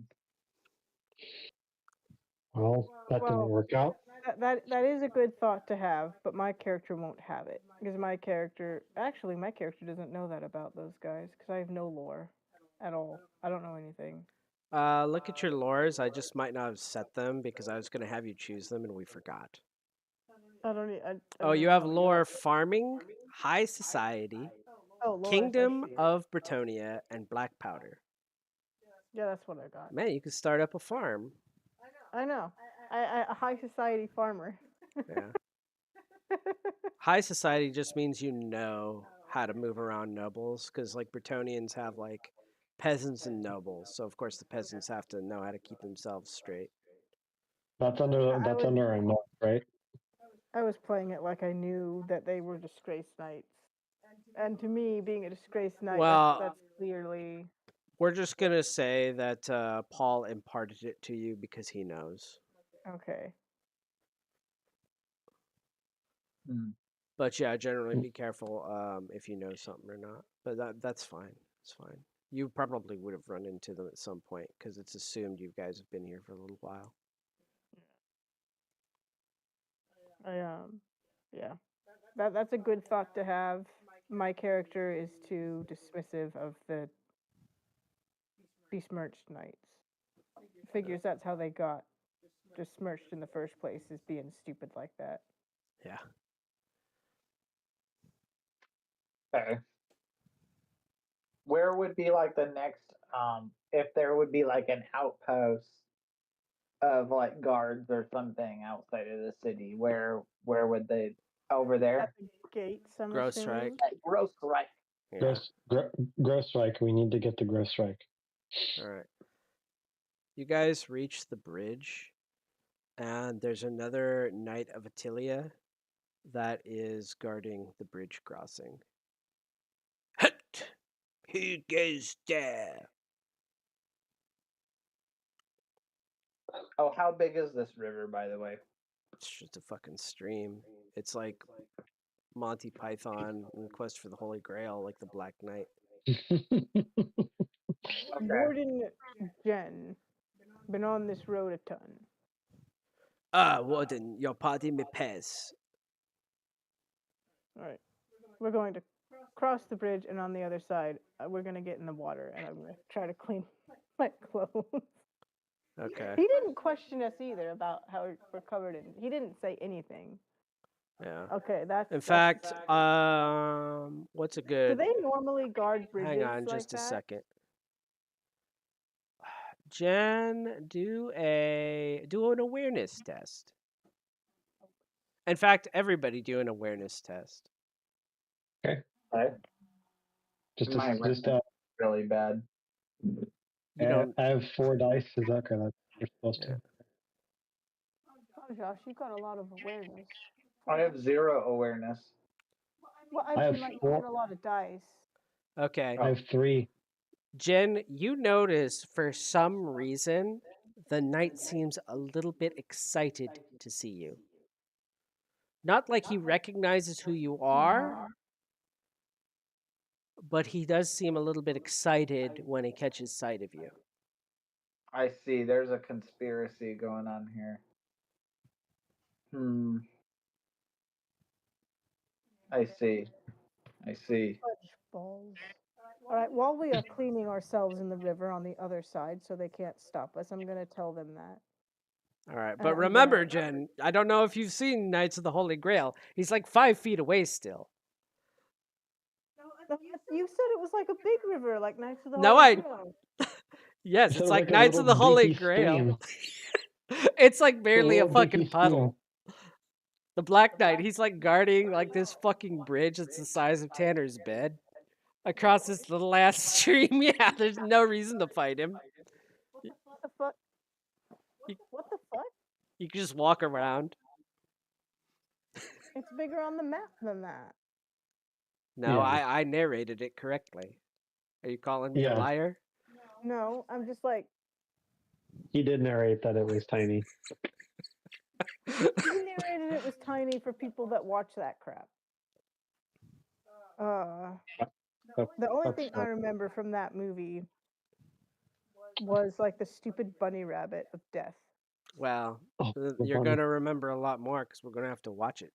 Well, that didn't Well, work out. that is a good thought to have, but my character won't have it because my character doesn't know that about those guys because I have no lore at all. I don't know anything. Look at your lores. I just might not have set them because I was going to have you choose them and we forgot. I don't. I Oh, don't you even have know. lore farming, high society, Oh, lore. I kingdom see it. of Bretonia, and black powder. Yeah, that's what I got. Man, you could start up a farm. I know. I a high society farmer. Yeah. High society just means you know how to move around nobles because, like, Bretonians have, like, peasants and nobles. So, of course, the peasants have to know how to keep themselves straight. That's I was under a north, right? I was playing it like I knew that they were disgraced knights, and to me, being a disgraced knight, Well, that's clearly we're just going to say that Paul imparted it to you because he knows. okay. Hmm. But yeah, generally be careful if you know something or not. But that's fine. It's fine. You probably would have run into them at some point because it's assumed you guys have been here for a little while. Yeah, that's a good thought to have. My character is too dismissive of the besmirched knights. Figures that's how they got besmirched in the first place, is being stupid like that. Yeah. Okay. Where would be like the next if there would be like an outpost of like guards or something outside of the city, where would they over At there? the gates, I'm Gross assuming. strike. Gross right. Yeah. Gross strike. We need to get the gross strike. All right. You guys reach the bridge, and there's another knight of Attilia that is guarding the bridge crossing. Hut! Who goes there? Oh, how big is this river, by the way? It's just a fucking stream. It's like Monty Python and the Quest for the Holy Grail, like the Black Knight. Okay. Warden Jen, been on this road a ton. Ah, Warden, your party me pass. All right, we're going to cross the bridge, and on the other side, we're gonna get in the water, and I'm gonna try to clean my clothes. Okay. He didn't question us either about how we're covered in. He didn't say anything. Yeah. Okay, In that's fact, what's a do good? they normally guard Hang bridges on, like just a that? second. Jen, do an awareness test. In fact, everybody do an awareness test. Okay. My just really bad. You don't. I have 4 dice. Is that correct? We're supposed Yeah. to. Oh, Josh, you've got a lot of awareness. I have 0 awareness. Well, I have actually, Mike, you 4. got a lot of dice. Okay. I have 3. Jen, you notice for some reason the knight seems a little bit excited to see you. Not like he recognizes who you are, but he does seem a little bit excited when he catches sight of you. I see. There's a conspiracy going on here. I see. I see. Fudge balls. All right, while we are cleaning ourselves in the river on the other side so they can't stop us, I'm going to tell them that. All right, And but I'm remember, gonna, Jen, I don't know if you've seen Knights of the Holy Grail. He's like 5 feet away still. No, you said it was like a big river, like Knights of the No, Holy Grail. yes, You said it's it was like like a Knights little of the Holy dinky Grail. stream. It's like A barely a little dinky fucking stream. puddle. The Black Knight, he's like guarding like this fucking bridge that's the size of Tanner's bed across this little ass stream. Yeah, there's no reason to fight him. What the fuck? You, What the fuck? you can just walk around. It's bigger on the map than that. No, Yeah. I narrated it correctly. Are you calling me a Yeah. liar? No, I'm just like, He did narrate that it was tiny. he narrated it was tiny for people that watch that crap. That, The only that's thing I fair. remember from that movie was like the stupid bunny rabbit of death. Well, Oh, the you're bunny. going to remember a lot more because we're going to have to watch it.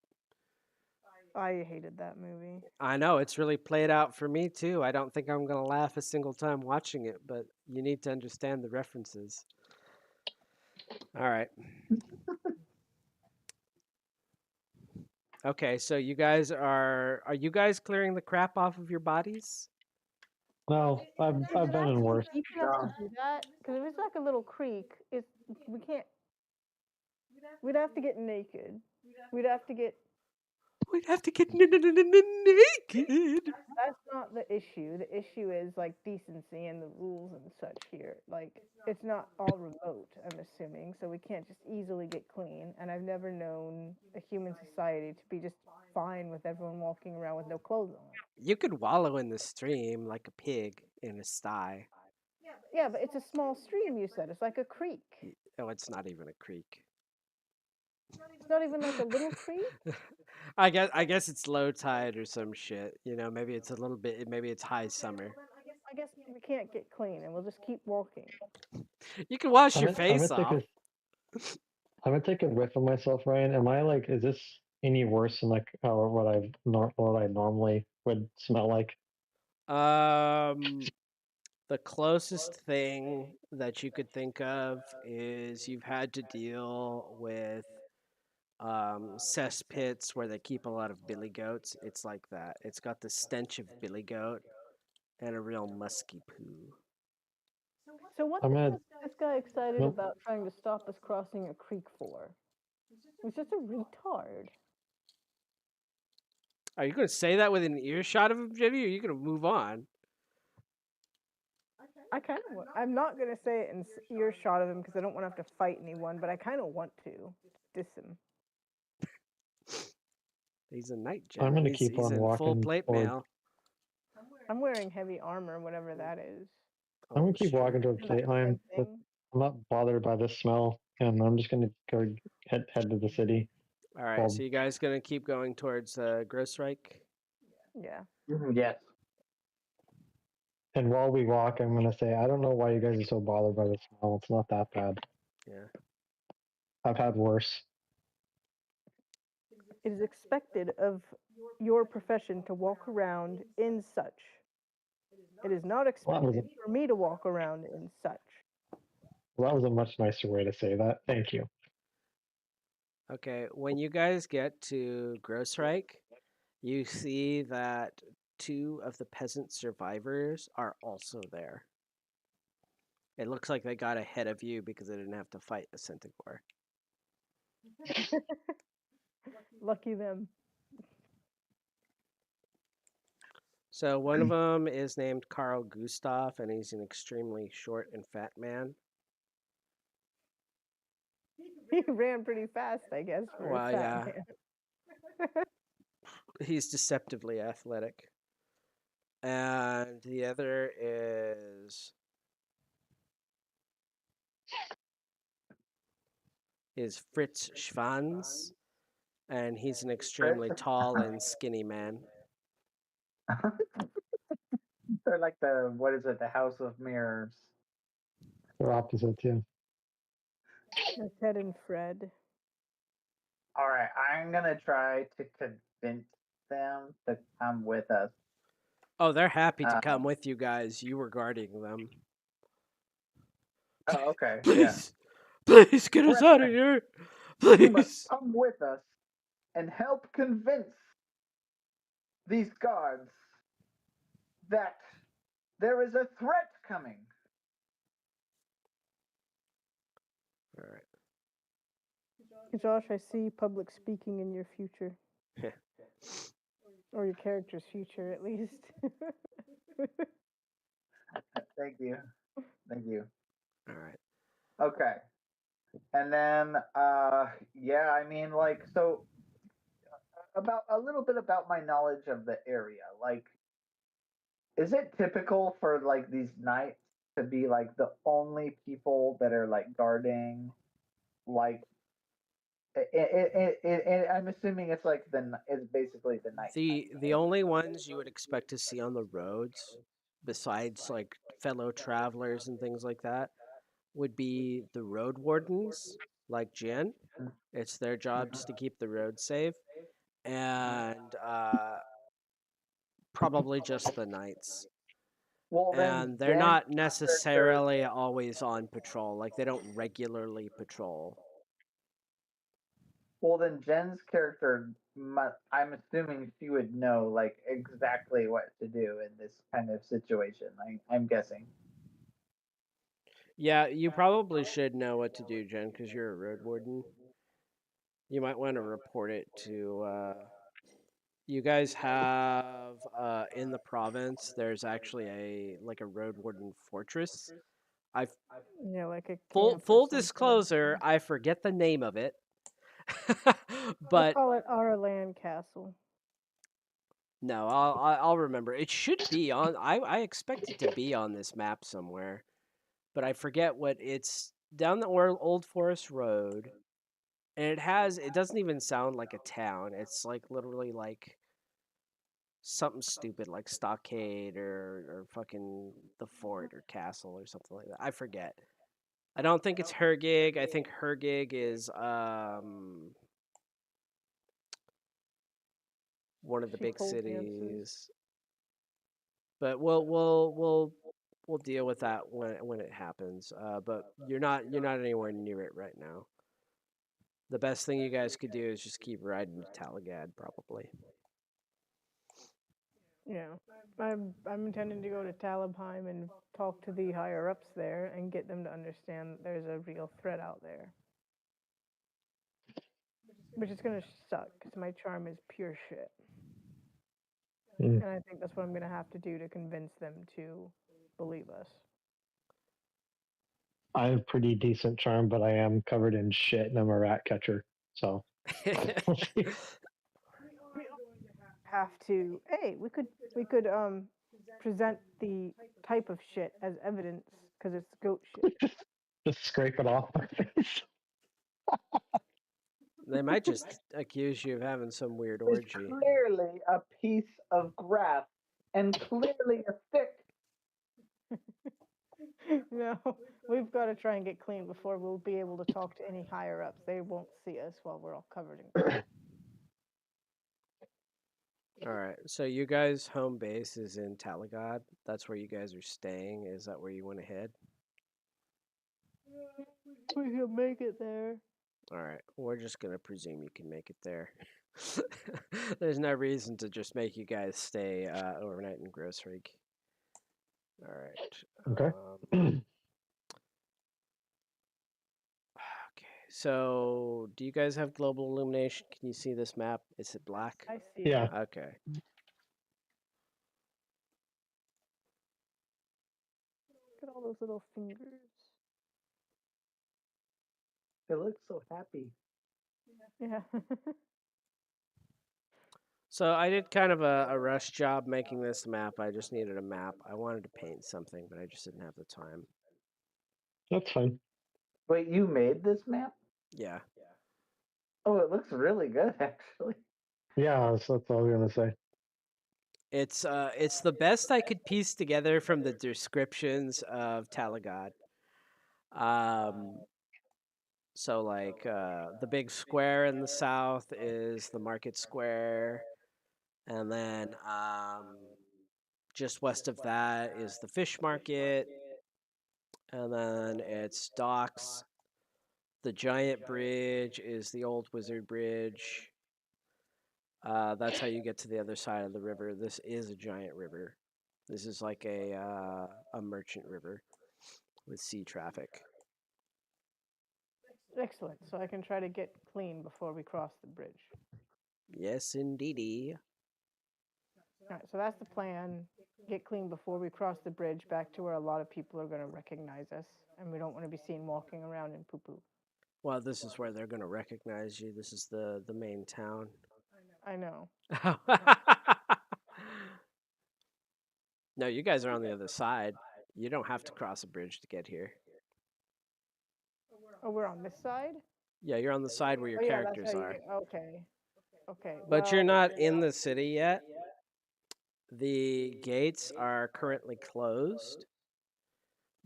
I hated that movie. I know, it's really played out for me too. I don't think I'm going to laugh a single time watching it, but you need to understand the references. All right. Okay, so you guys are you guys clearing the crap off of your bodies? No, I've been in worse. You have to do that because if it's like a little creek, we can't. We'd have to get naked. We'd have to get. We'd have to get naked. That's not the issue. The issue is like decency and the rules and such here. Like it's not all remote, I'm assuming, so we can't just easily get clean. And I've never known a human society to be just fine with everyone walking around with no clothes on. You could wallow in the stream like a pig in a sty. Yeah, but it's a small stream. You said it's like a creek. Oh, it's not even a creek. It's not even like a little creek. I guess it's low tide or some shit. You know, maybe it's a little bit. Maybe it's high summer. I guess we can't get clean, and we'll just keep walking. You can wash I'm your gonna, I'm face gonna take off. I'm gonna take a whiff of myself, Ryan. Am I like? Is this any worse than like what I normally would smell like? The closest thing that you could think of is you've had to deal with cesspits where they keep a lot of billy goats. It's like that. It's got the stench of billy goat and a real musky poo. So what I'm the gonna. fuck is this guy excited Nope. about trying to stop us crossing a creek for? He's just a retard. Are you going to say that with an earshot of him, Jenny, or are you going to move on? I kind of. I'm not gonna say it in earshot of him because I don't want to have to fight anyone, but I kind of want to diss him. He's a knight, I'm Jen. gonna He's keep on in full walking plate toward. mail. I'm wearing heavy armor, whatever that is. I'm Oh, gonna keep sure. walking toward Isn't that the Playtime, same but thing? I'm not bothered by the smell, and I'm just gonna go head to the city. All right, Well, so you guys going to keep going towards Grossreich? Yeah. Yes. and while we walk, I'm gonna say I don't know why you guys are so bothered by the smell. It's not that bad. Yeah. I've had worse. It is expected of your profession to walk around in such. It is not Well, that was expected for me to walk around in such. that was a much nicer way to say that. Thank you. Okay, when you guys get to Grossreich, you see that 2 of the peasant survivors are also there. It looks like they got ahead of you because they didn't have to fight the Centaur. Lucky them. So one of them is named Carl Gustav, and he's an extremely short and fat man. He ran pretty fast, I guess, for Well, a fat yeah. man. He's deceptively athletic. And the other is Fritz Schwanz, and he's an extremely tall and skinny man. They're like what is it? The House of Mirrors. They're opposite too. Ted and Fred. All right, I'm gonna try to convince them to come with us. Oh, they're happy to Uh, come with you guys. You were guarding them. oh, okay, yeah. Please, please get us out of Brethren, here. you must Please. come with us and help convince these guards that there is a threat coming. All right. Josh, I see public speaking in your future, or your character's future at least. Thank you. Thank you. All right. Okay. And then yeah, I mean like so about a little bit about my knowledge of the area. Like is it typical for like these knights to be like the only people that are like guarding like I'm assuming it's like it's basically the night. The only ones you would expect to see on the roads, besides like fellow travelers and things like that, would be the road wardens, like Jen. It's their jobs to keep the road safe, and probably just the knights. Well, then And they're Jen not character. necessarily always on patrol. Like they don't regularly patrol. Well, then Jen's character. I'm assuming she would know like exactly what to do in this kind of situation. I'm guessing. Yeah, you probably should know what to do, Jen, because you're a road warden. You might want to report it to. You guys have in the province. There's actually a road warden fortress. I Yeah, like a full camp or full something. disclosure. I forget the name of it, We'll but call it our land castle. no, I'll remember. It should be on. I expect it to be on this map somewhere, but I forget what it's down the Old Forest Road, and it has. It doesn't even sound like a town. It's like literally like something stupid like stockade or fucking the fort or castle or something like that. I forget. I don't think it's her gig. I think her gig is one of the She big pole dances. cities. But we'll deal with that when it happens. But you're not anywhere near it right now. The best thing you guys could do is just keep riding to Talagad, probably. Yeah, I'm intending to go to Talabheim and talk to the higher ups there and get them to understand that there's a real threat out there. Which is gonna suck because my charm is pure shit, Mm. and I think that's what I'm gonna have to do to convince them to believe us. I have pretty decent charm, but I am covered in shit and I'm a rat catcher. So Have to. Hey, we could present the type of shit as evidence because it's goat shit. just scrape it off my face. They might just accuse you of having some weird It's orgy. clearly a piece of grass and clearly a stick. No, we've got to try and get clean before we'll be able to talk to any higher ups. They won't see us while we're all covered in crap. All right. So you guys' home base is in Talagad. That's where you guys are staying. Is that where you want to head? We can make it there. All right. We're just gonna presume you can make it there. There's no reason to just make you guys stay overnight in Grossrig. All right. Okay. Okay. So, do you guys have global illumination? Can you see this map? Is it black? I see Yeah. it. Okay. Look at all those little fingers. It looks so happy. Yeah. So I did kind of a rush job making this map. I just needed a map. I wanted to paint something, but I just didn't have the time. That's fine. Wait, you made this map? Yeah. Oh, it looks really good actually. Yeah, that's all I was gonna say. It's the best I could piece together from the descriptions of Talagad. Um so like the big square in the south is the market square. And then just west of that is the fish market. And then it's docks. The giant bridge is the old wizard bridge. That's how you get to the other side of the river. This is a giant river. This is like a merchant river with sea traffic. Excellent. So I can try to get clean before we cross the bridge. Yes, indeedy. All right, so that's the plan. Get clean before we cross the bridge back to where a lot of people are going to recognize us, and we don't want to be seen walking around in poo-poo. Well, this is where they're going to recognize you. This is the main town. I know. No, you guys are on the other side. You don't have to cross a bridge to get here. Oh, we're on this side? Yeah, you're on the side where your Oh, yeah, that's characters how you are. get. Okay. Okay. But you're Well, not in the city yet. The gates are currently closed.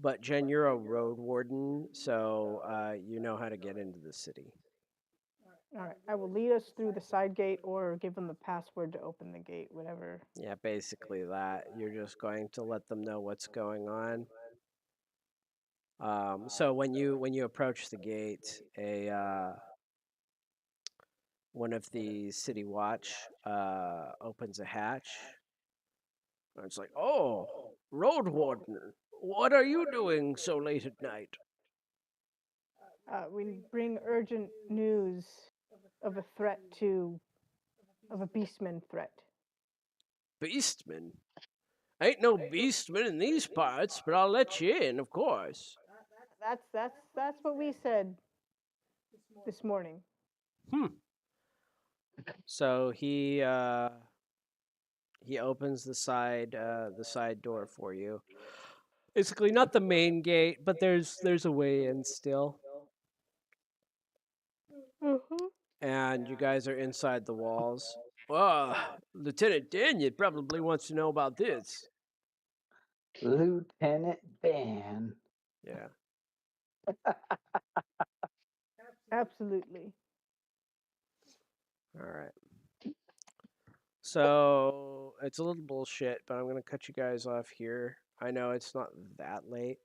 But Jen, you're a road warden, so you know how to get into the city. all right. I will lead us through the side gate or give them the password to open the gate, whatever. Yeah, basically that. You're just going to let them know what's going on. So when you approach the gate, one of the city watch opens a hatch. And it's like, oh, road warden, what are you doing so late at night? We bring urgent news of a threat of a beastman threat. Beastman? Ain't no beastman in these parts, but I'll let you in, of course. That's what we said this morning. So he opens the side door for you. Basically, not the main gate, but there's a way in still. Mm-hmm. And you guys are inside the walls. Well, Lieutenant Daniel probably wants to know about this. Lieutenant Dan. Yeah. Absolutely. All right. So it's a little bullshit, but I'm gonna cut you guys off here. I know it's not that late,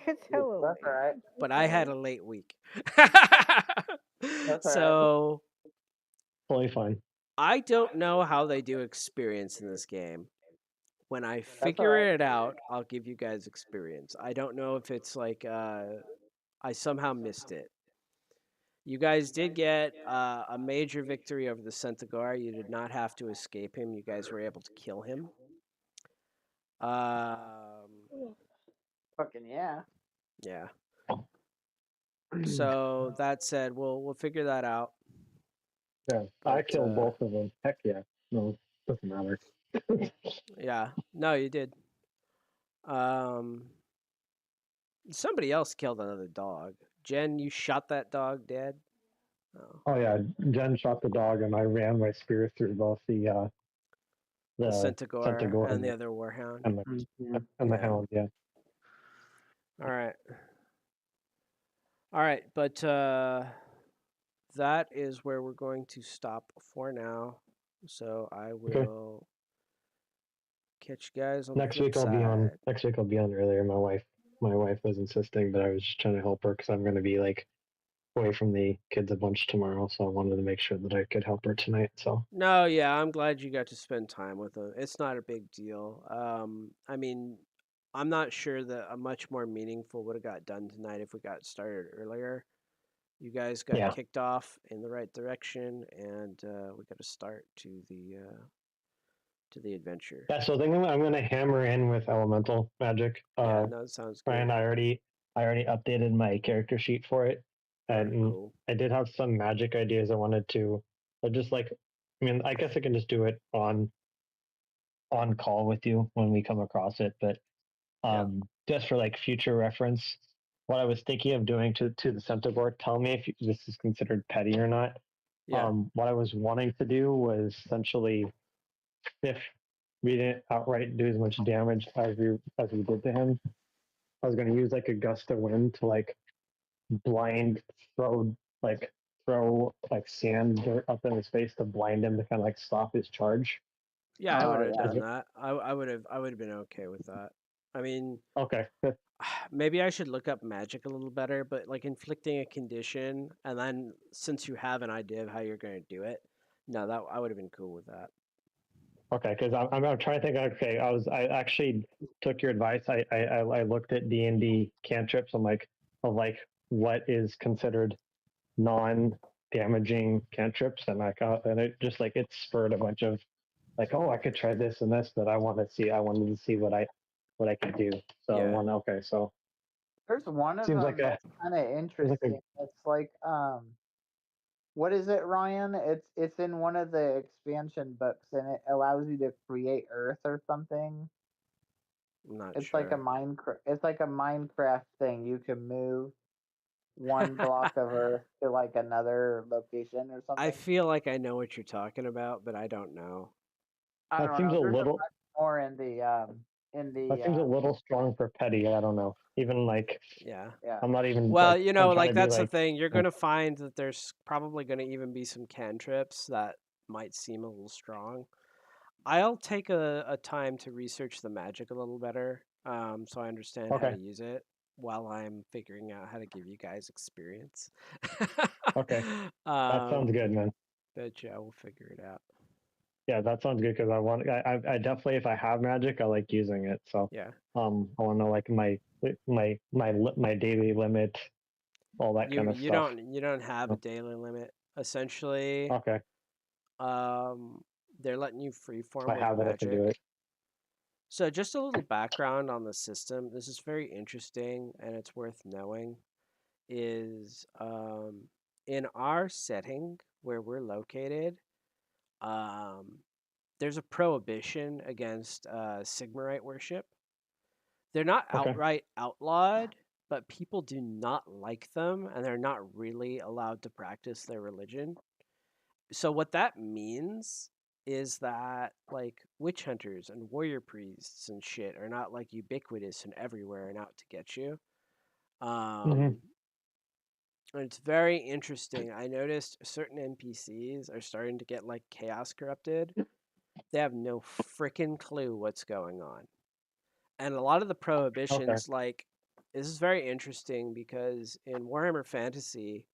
It's hella That's late. all right. but I had a late week. That's all right. So Totally fine. I don't know how they do experience in this game. When I all figure right. it out, I'll give you guys experience. I don't know if it's like I somehow missed it. You guys did get a major victory over the Centaur. You did not have to escape him. You guys were able to kill him. Fucking yeah. Yeah. So that said, we'll figure that out. Yeah, I But, killed both of them. Heck yeah. No, doesn't matter. Yeah. No, you did. Somebody else killed another dog. Jen, you shot that dog dead. Oh. Oh yeah, Jen shot the dog, and I ran my spear through both the Centaur Centaur and the other Warhound. and the Yeah. Hound. Yeah. All right. All right, but that is where we're going to stop for now. So I will catch you guys on Next the flip week I'll be on. side. Next week I'll be on earlier. My wife was insisting, but I was just trying to help her because I'm going to be like away from the kids a bunch tomorrow, so I wanted to make sure that I could help her tonight. So No, yeah, I'm glad you got to spend time with them. It's not a big deal. I mean, I'm not sure that a much more meaningful would have got done tonight if we got started earlier. You guys got yeah, kicked off in the right direction, and we got to start to the adventure. yeah. So I think I'm going to hammer in with elemental magic. Yeah, no, that sounds good. Brian, I already updated my character sheet for it, All right, and cool. I did have some magic ideas I wanted to. I just like, I mean, I guess I can just do it on call with you when we come across it, but just for like future reference, what I was thinking of doing to the Centaur, tell me if this is considered petty or not. Yeah. What I was wanting to do was essentially, if we didn't outright do as much damage as we did to him, I was going to use like a gust of wind to like blind throw like throw like sand dirt up in his face to blind him to kind of like stop his charge. Yeah, I would have yeah. done that. I would have been okay with that. I mean, Okay. maybe I should look up magic a little better, but like inflicting a condition, and then since you have an idea of how you're going to do it, no, that I would have been cool with that. Okay, because I'm trying to think. Okay, I actually took your advice. I looked at D&D cantrips. I'm like, of like what is considered non-damaging cantrips, and and it just like it spurred a bunch of like, oh, I could try this and this, but I wanted to see what I could do. So Yeah. okay, so There's one of seems them like a that's kind of seems like a interesting. It's like what is it, Ryan? It's in one of the expansion books, and it allows you to create Earth or something. I'm not It's like a sure. Minecraft. It's like a Minecraft thing. You can move one block of Earth to like another location or I something. feel like I know what you're talking about, but I don't know. I that don't seems know. a There's a little bunch more in that the seems a little strong for petty. I don't know. Even like Yeah. yeah. I'm not even Well, like you I'm know, trying like to be that's the like thing. You're going to find that there's probably going to even be some cantrips that might seem a little strong. I'll take a time to research the magic a little better, so I understand how to okay, use it while I'm figuring out how to give you guys experience. okay, that sounds good, man. But yeah, we'll figure it out. Yeah, that sounds good because I definitely if I have magic, I like using it. So Yeah. I want to know like my daily limit, all that kind of You stuff. don't have a daily limit. Essentially, Okay, they're letting you if freeform I with have it, I can do magic. it. So just a little background on the system. This is very interesting and it's worth knowing. Is in our setting where we're located, um, there's a prohibition against Sigmarite worship. They're not Okay, outright outlawed, but people do not like them and they're not really allowed to practice their religion. So what that means is that like witch hunters and warrior priests and shit are not like ubiquitous and everywhere and out to get you. hmm And it's very interesting. I noticed certain NPCs are starting to get like chaos corrupted. They have no freaking clue what's going on. And a lot of the okay, prohibitions, like, this is very interesting because in Warhammer Fantasy,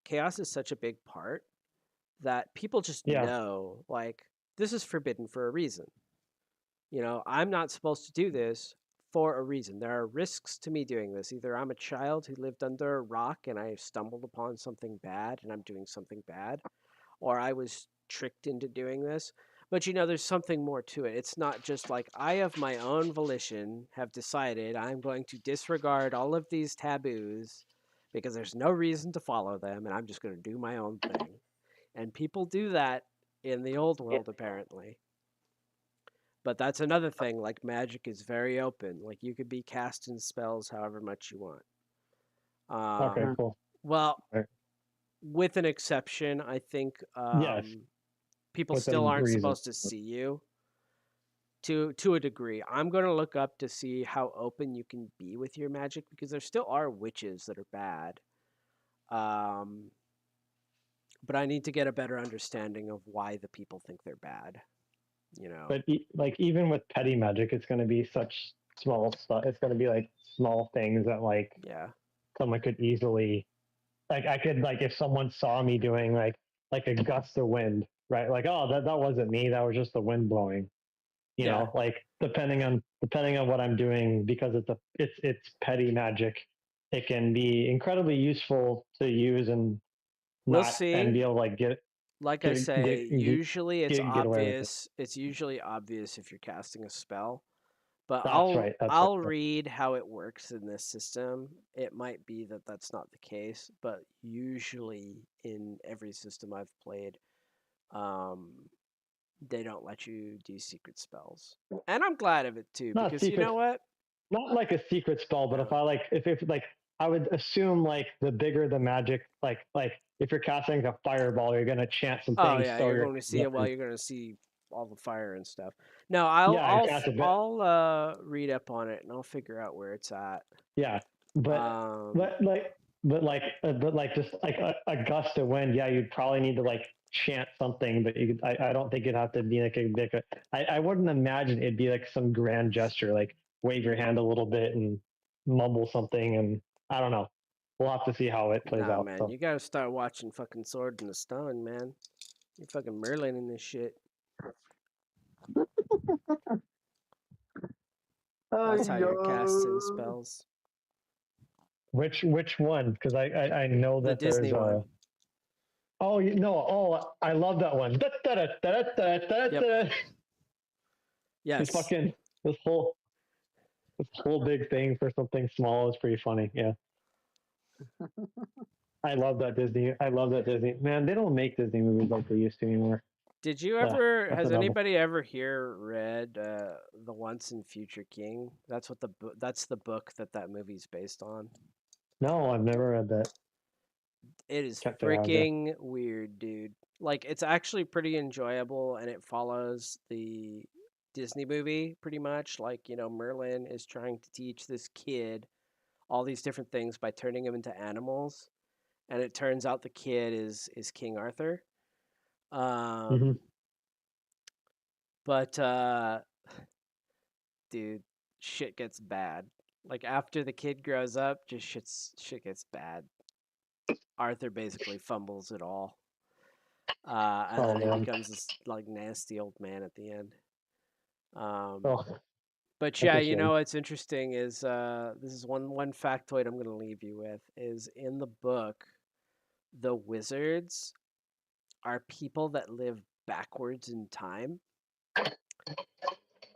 chaos is such a big part that people just yeah, know, like, this is forbidden for a reason. You know, I'm not supposed to do this for a reason. There are risks to me doing this. Either I'm a child who lived under a rock and I stumbled upon something bad and I'm doing something bad, or I was tricked into doing this. But you know, there's something more to it. It's not just like I, of my own volition, have decided I'm going to disregard all of these taboos because there's no reason to follow them and I'm just going to do my own thing. And people do that in the old world, apparently. But that's another thing. Like magic is very open. Like you could be casting spells however much you want. okay, Um, cool. well, Right. with an exception, I think Yes, people still within aren't reason. supposed to see you to a degree. I'm going to look up to see how open you can be with your magic because there still are witches that are bad. Um, but I need to get a better understanding of why the people think they're bad. You know. But like even with petty magic, it's going to be such small stuff. It's going to be like small things that like Yeah. someone could easily like I could like if someone saw me doing like a gust of wind, right? Like oh that wasn't me, that was just the wind blowing. You Yeah. know, like depending on what I'm doing because it's petty magic. It can be incredibly useful to use and We'll not and see. be able to like Like I say, usually it's get away with it. obvious. It's usually obvious if you're casting a spell. But That's right. That's I'll right. read how it works in this system. It might be that that's not the case, but usually in every system I've played, um, they don't let you do secret spells, and I'm glad of it too Not because you know secret, what? not like a secret spell, but if No. I like if like I would assume like the bigger the magic, like if you're casting a fireball, you're gonna chant some Oh things yeah, so you're you're going to see it. Well, you're going to see all the fire and stuff. No, yeah, and cast a bit. I'll read up on it and I'll figure out where it's at. Yeah, but Um, but like but like just like a gust of wind, yeah, you'd probably need to like chant something, but I don't think it'd have to be I wouldn't imagine it'd be like some grand gesture, like wave your hand a little bit and mumble something, and I don't know. We'll have to see how it plays Nah, out. man, So. you gotta start watching fucking Sword in the Stone, man. You're fucking Merlin in this shit. That's how you're casting spells. Which one? Because I know The that there's Disney one. Oh no! Oh, I love that one. Yep. Yes. It's fucking this whole big thing for something small is pretty funny. Yeah. I love that Disney. I love that Disney. Man, they don't make Disney movies like they used to anymore. Did you Ugh, ever? that's Has a double. anybody ever here read the Once and Future King? That's what that's the book that movie's based on. No, I've never read that. It is Can't say I have, yeah. freaking weird, dude. Like, it's actually pretty enjoyable, and it follows the Disney movie pretty much. Like, you know, Merlin is trying to teach this kid all these different things by turning him into animals, and it turns out the kid is King Arthur. Mhm. But dude, shit gets bad. Like, after the kid grows up, just shit gets bad. Arthur basically fumbles it all. And Oh, then he man. becomes this like nasty old man at the end. Oh, But that's yeah, a you shame. know what's interesting is this is one factoid I'm gonna leave you with is in the book, the wizards are people that live backwards in time.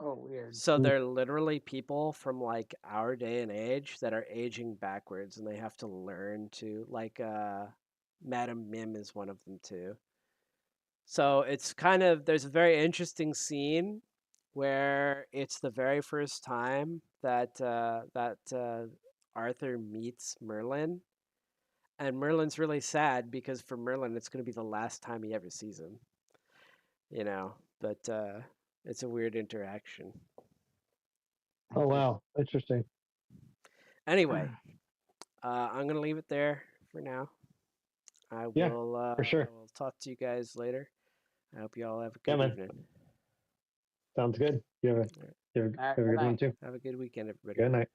Oh, weird. So they're literally people from like our day and age that are aging backwards, and they have to learn to like Madam Mim is one of them too. So it's kind of there's a very interesting scene where it's the very first time that Arthur meets Merlin, and Merlin's really sad because for Merlin it's going to be the last time he ever sees him. You know, but it's a weird interaction. Oh, wow. Interesting. Anyway, I'm gonna leave it there for now. I Yeah, will for sure. I will talk to you guys later. I hope you all have a Yeah, good man. evening. Sounds good. You have a good one too. Have a good weekend, everybody. Good night.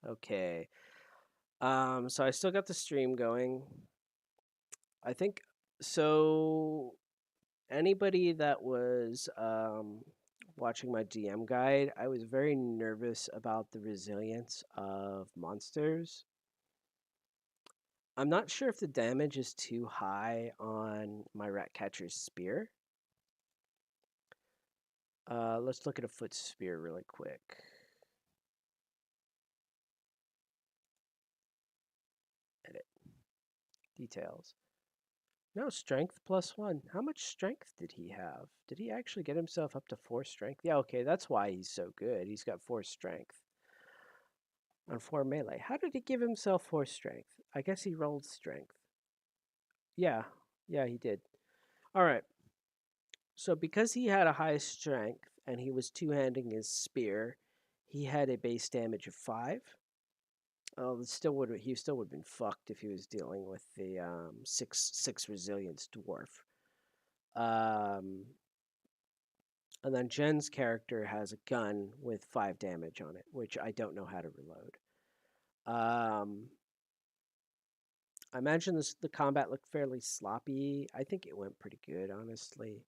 Okay. So I still got the stream going. I think so. Anybody that was watching my DM guide, I was very nervous about the resilience of monsters. I'm not sure if the damage is too high on my Ratcatcher's spear. Let's look at a foot spear really quick. Edit. Details. No, strength +1. How much strength did he have? Did he actually get himself up to 4 strength? Yeah, okay, that's why he's so good. He's got 4 strength. On 4 melee. How did he give himself 4 strength? I guess he rolled strength. Yeah, he did. Alright. So because he had a high strength and he was two-handing his spear, he had a base damage of 5. Oh, he still would have been fucked if he was dealing with the 6 resilience dwarf. And then Jen's character has a gun with 5 damage on it, which I don't know how to reload. I imagine the combat looked fairly sloppy. I think it went pretty good, honestly.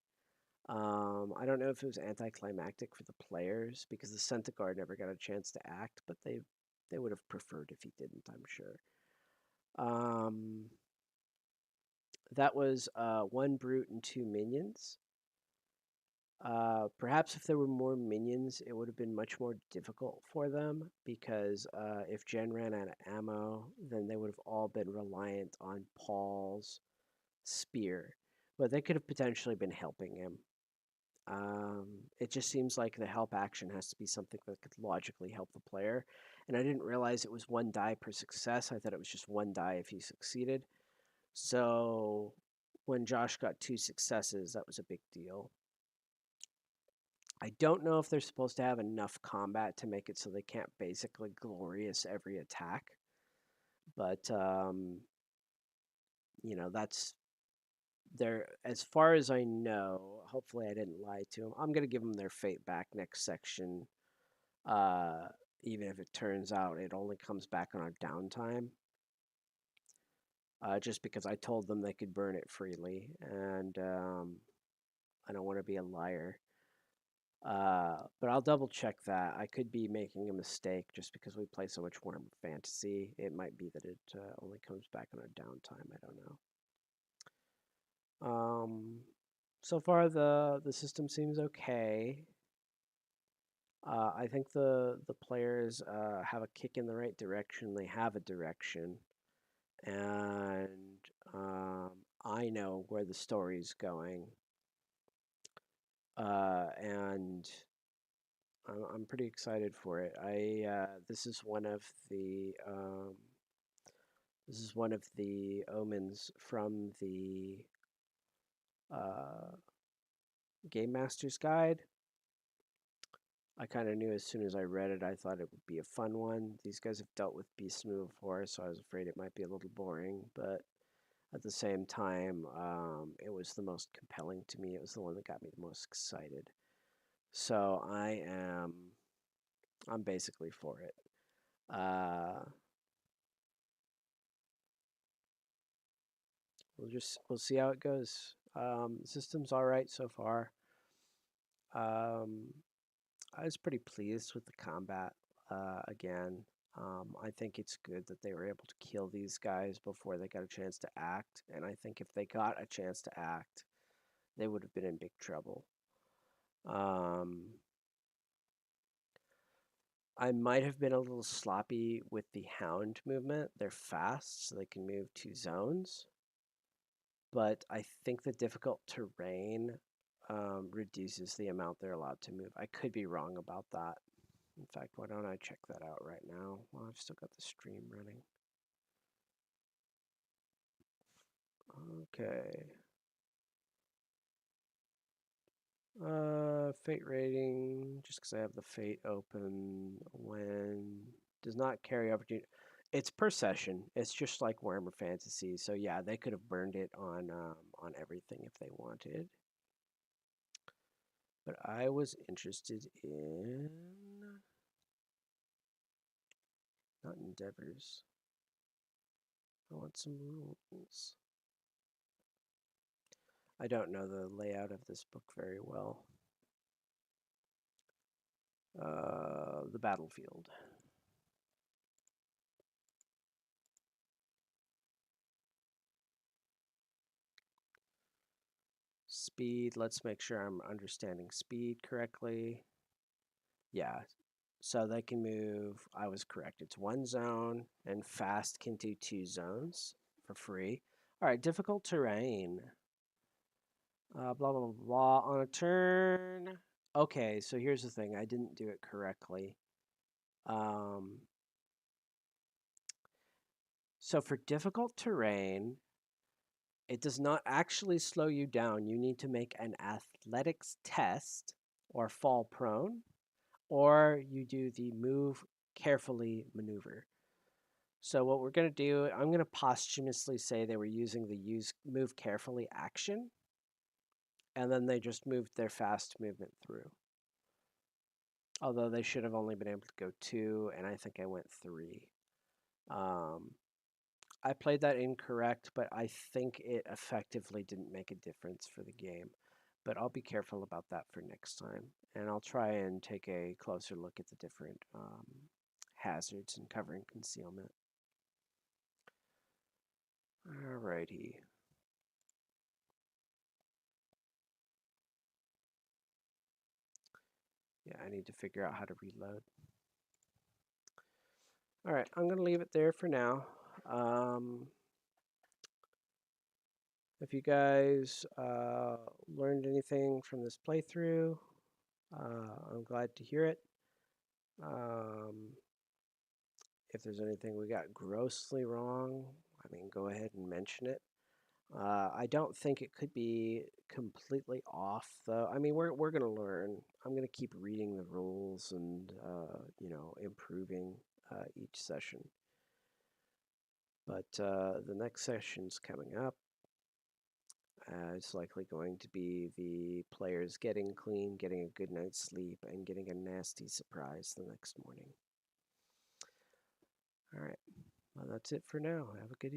I don't know if it was anticlimactic for the players because the Centaur never got a chance to act, but they would have preferred if he didn't, I'm sure. That was 1 brute and 2 minions. Perhaps if there were more minions, it would have been much more difficult for them because if Jen ran out of ammo, then they would have all been reliant on Paul's spear. But they could have potentially been helping him. It just seems like the help action has to be something that could logically help the player. And I didn't realize it was 1 die per success. I thought it was just 1 die if he succeeded. So when Josh got 2 successes, that was a big deal. I don't know if they're supposed to have enough combat to make it so they can't basically glorious every attack. But that's their, as far as I know. Hopefully, I didn't lie to them. I'm gonna give them their fate back next section. Uh, Even if it turns out it only comes back on our downtime. Just because I told them they could burn it freely, and I don't want to be a liar. But I'll double check that. I could be making a mistake just because we play so much Warhammer Fantasy. It might be that it only comes back on our downtime. I don't know. So far the system seems okay. I think the players have a kick in the right direction. They have a direction, and I know where the story's going. And I'm pretty excited for it. This is one of the omens from the uh, Game Master's Guide. I kind of knew as soon as I read it, I thought it would be a fun one. These guys have dealt with beast move before, so I was afraid it might be a little boring, but at the same time, it was the most compelling to me. It was the one that got me the most excited. So I'm basically for it. We'll see how it goes. The system's all right so far. I was pretty pleased with the combat. Again, I think it's good that they were able to kill these guys before they got a chance to act. And I think if they got a chance to act, they would have been in big trouble. I might have been a little sloppy with the hound movement. They're fast, so they can move 2 zones. But I think the difficult terrain reduces the amount they're allowed to move. I could be wrong about that. In fact, why don't I check that out right now? Well, I've still got the stream running. Okay. Fate rating, just because I have the fate open, when does not carry opportunity. It's per session. It's just like Warhammer Fantasy. So yeah, they could have burned it on everything if they wanted. But I was interested in not endeavors. I want some rules. I don't know the layout of this book very well. The battlefield. Speed, let's make sure I'm understanding speed correctly. Yeah, so they can move, I was correct, it's 1 zone, and fast can do 2 zones for free. All right, difficult terrain. Blah, blah, blah, blah, on a turn. Okay, so here's the thing, I didn't do it correctly. So for difficult terrain, it does not actually slow you down. You need to make an athletics test or fall prone, or you do the move carefully maneuver. So what we're going to do, I'm going to posthumously say they were using the move carefully action, and then they just moved their fast movement through. Although they should have only been able to go 2, and I think I went 3. I played that incorrect, but I think it effectively didn't make a difference for the game. But I'll be careful about that for next time. And I'll try and take a closer look at the different hazards and covering concealment. Alrighty. Yeah, I need to figure out how to reload. Alright, I'm going to leave it there for now. If you guys learned anything from this playthrough, I'm glad to hear it. If there's anything we got grossly wrong, I mean, go ahead and mention it. I don't think it could be completely off, though. I mean, we're gonna learn. I'm gonna keep reading the rules and improving each session. But the next session's coming up. It's likely going to be the players getting clean, getting a good night's sleep, and getting a nasty surprise the next morning. All right. Well, that's it for now. Have a good evening.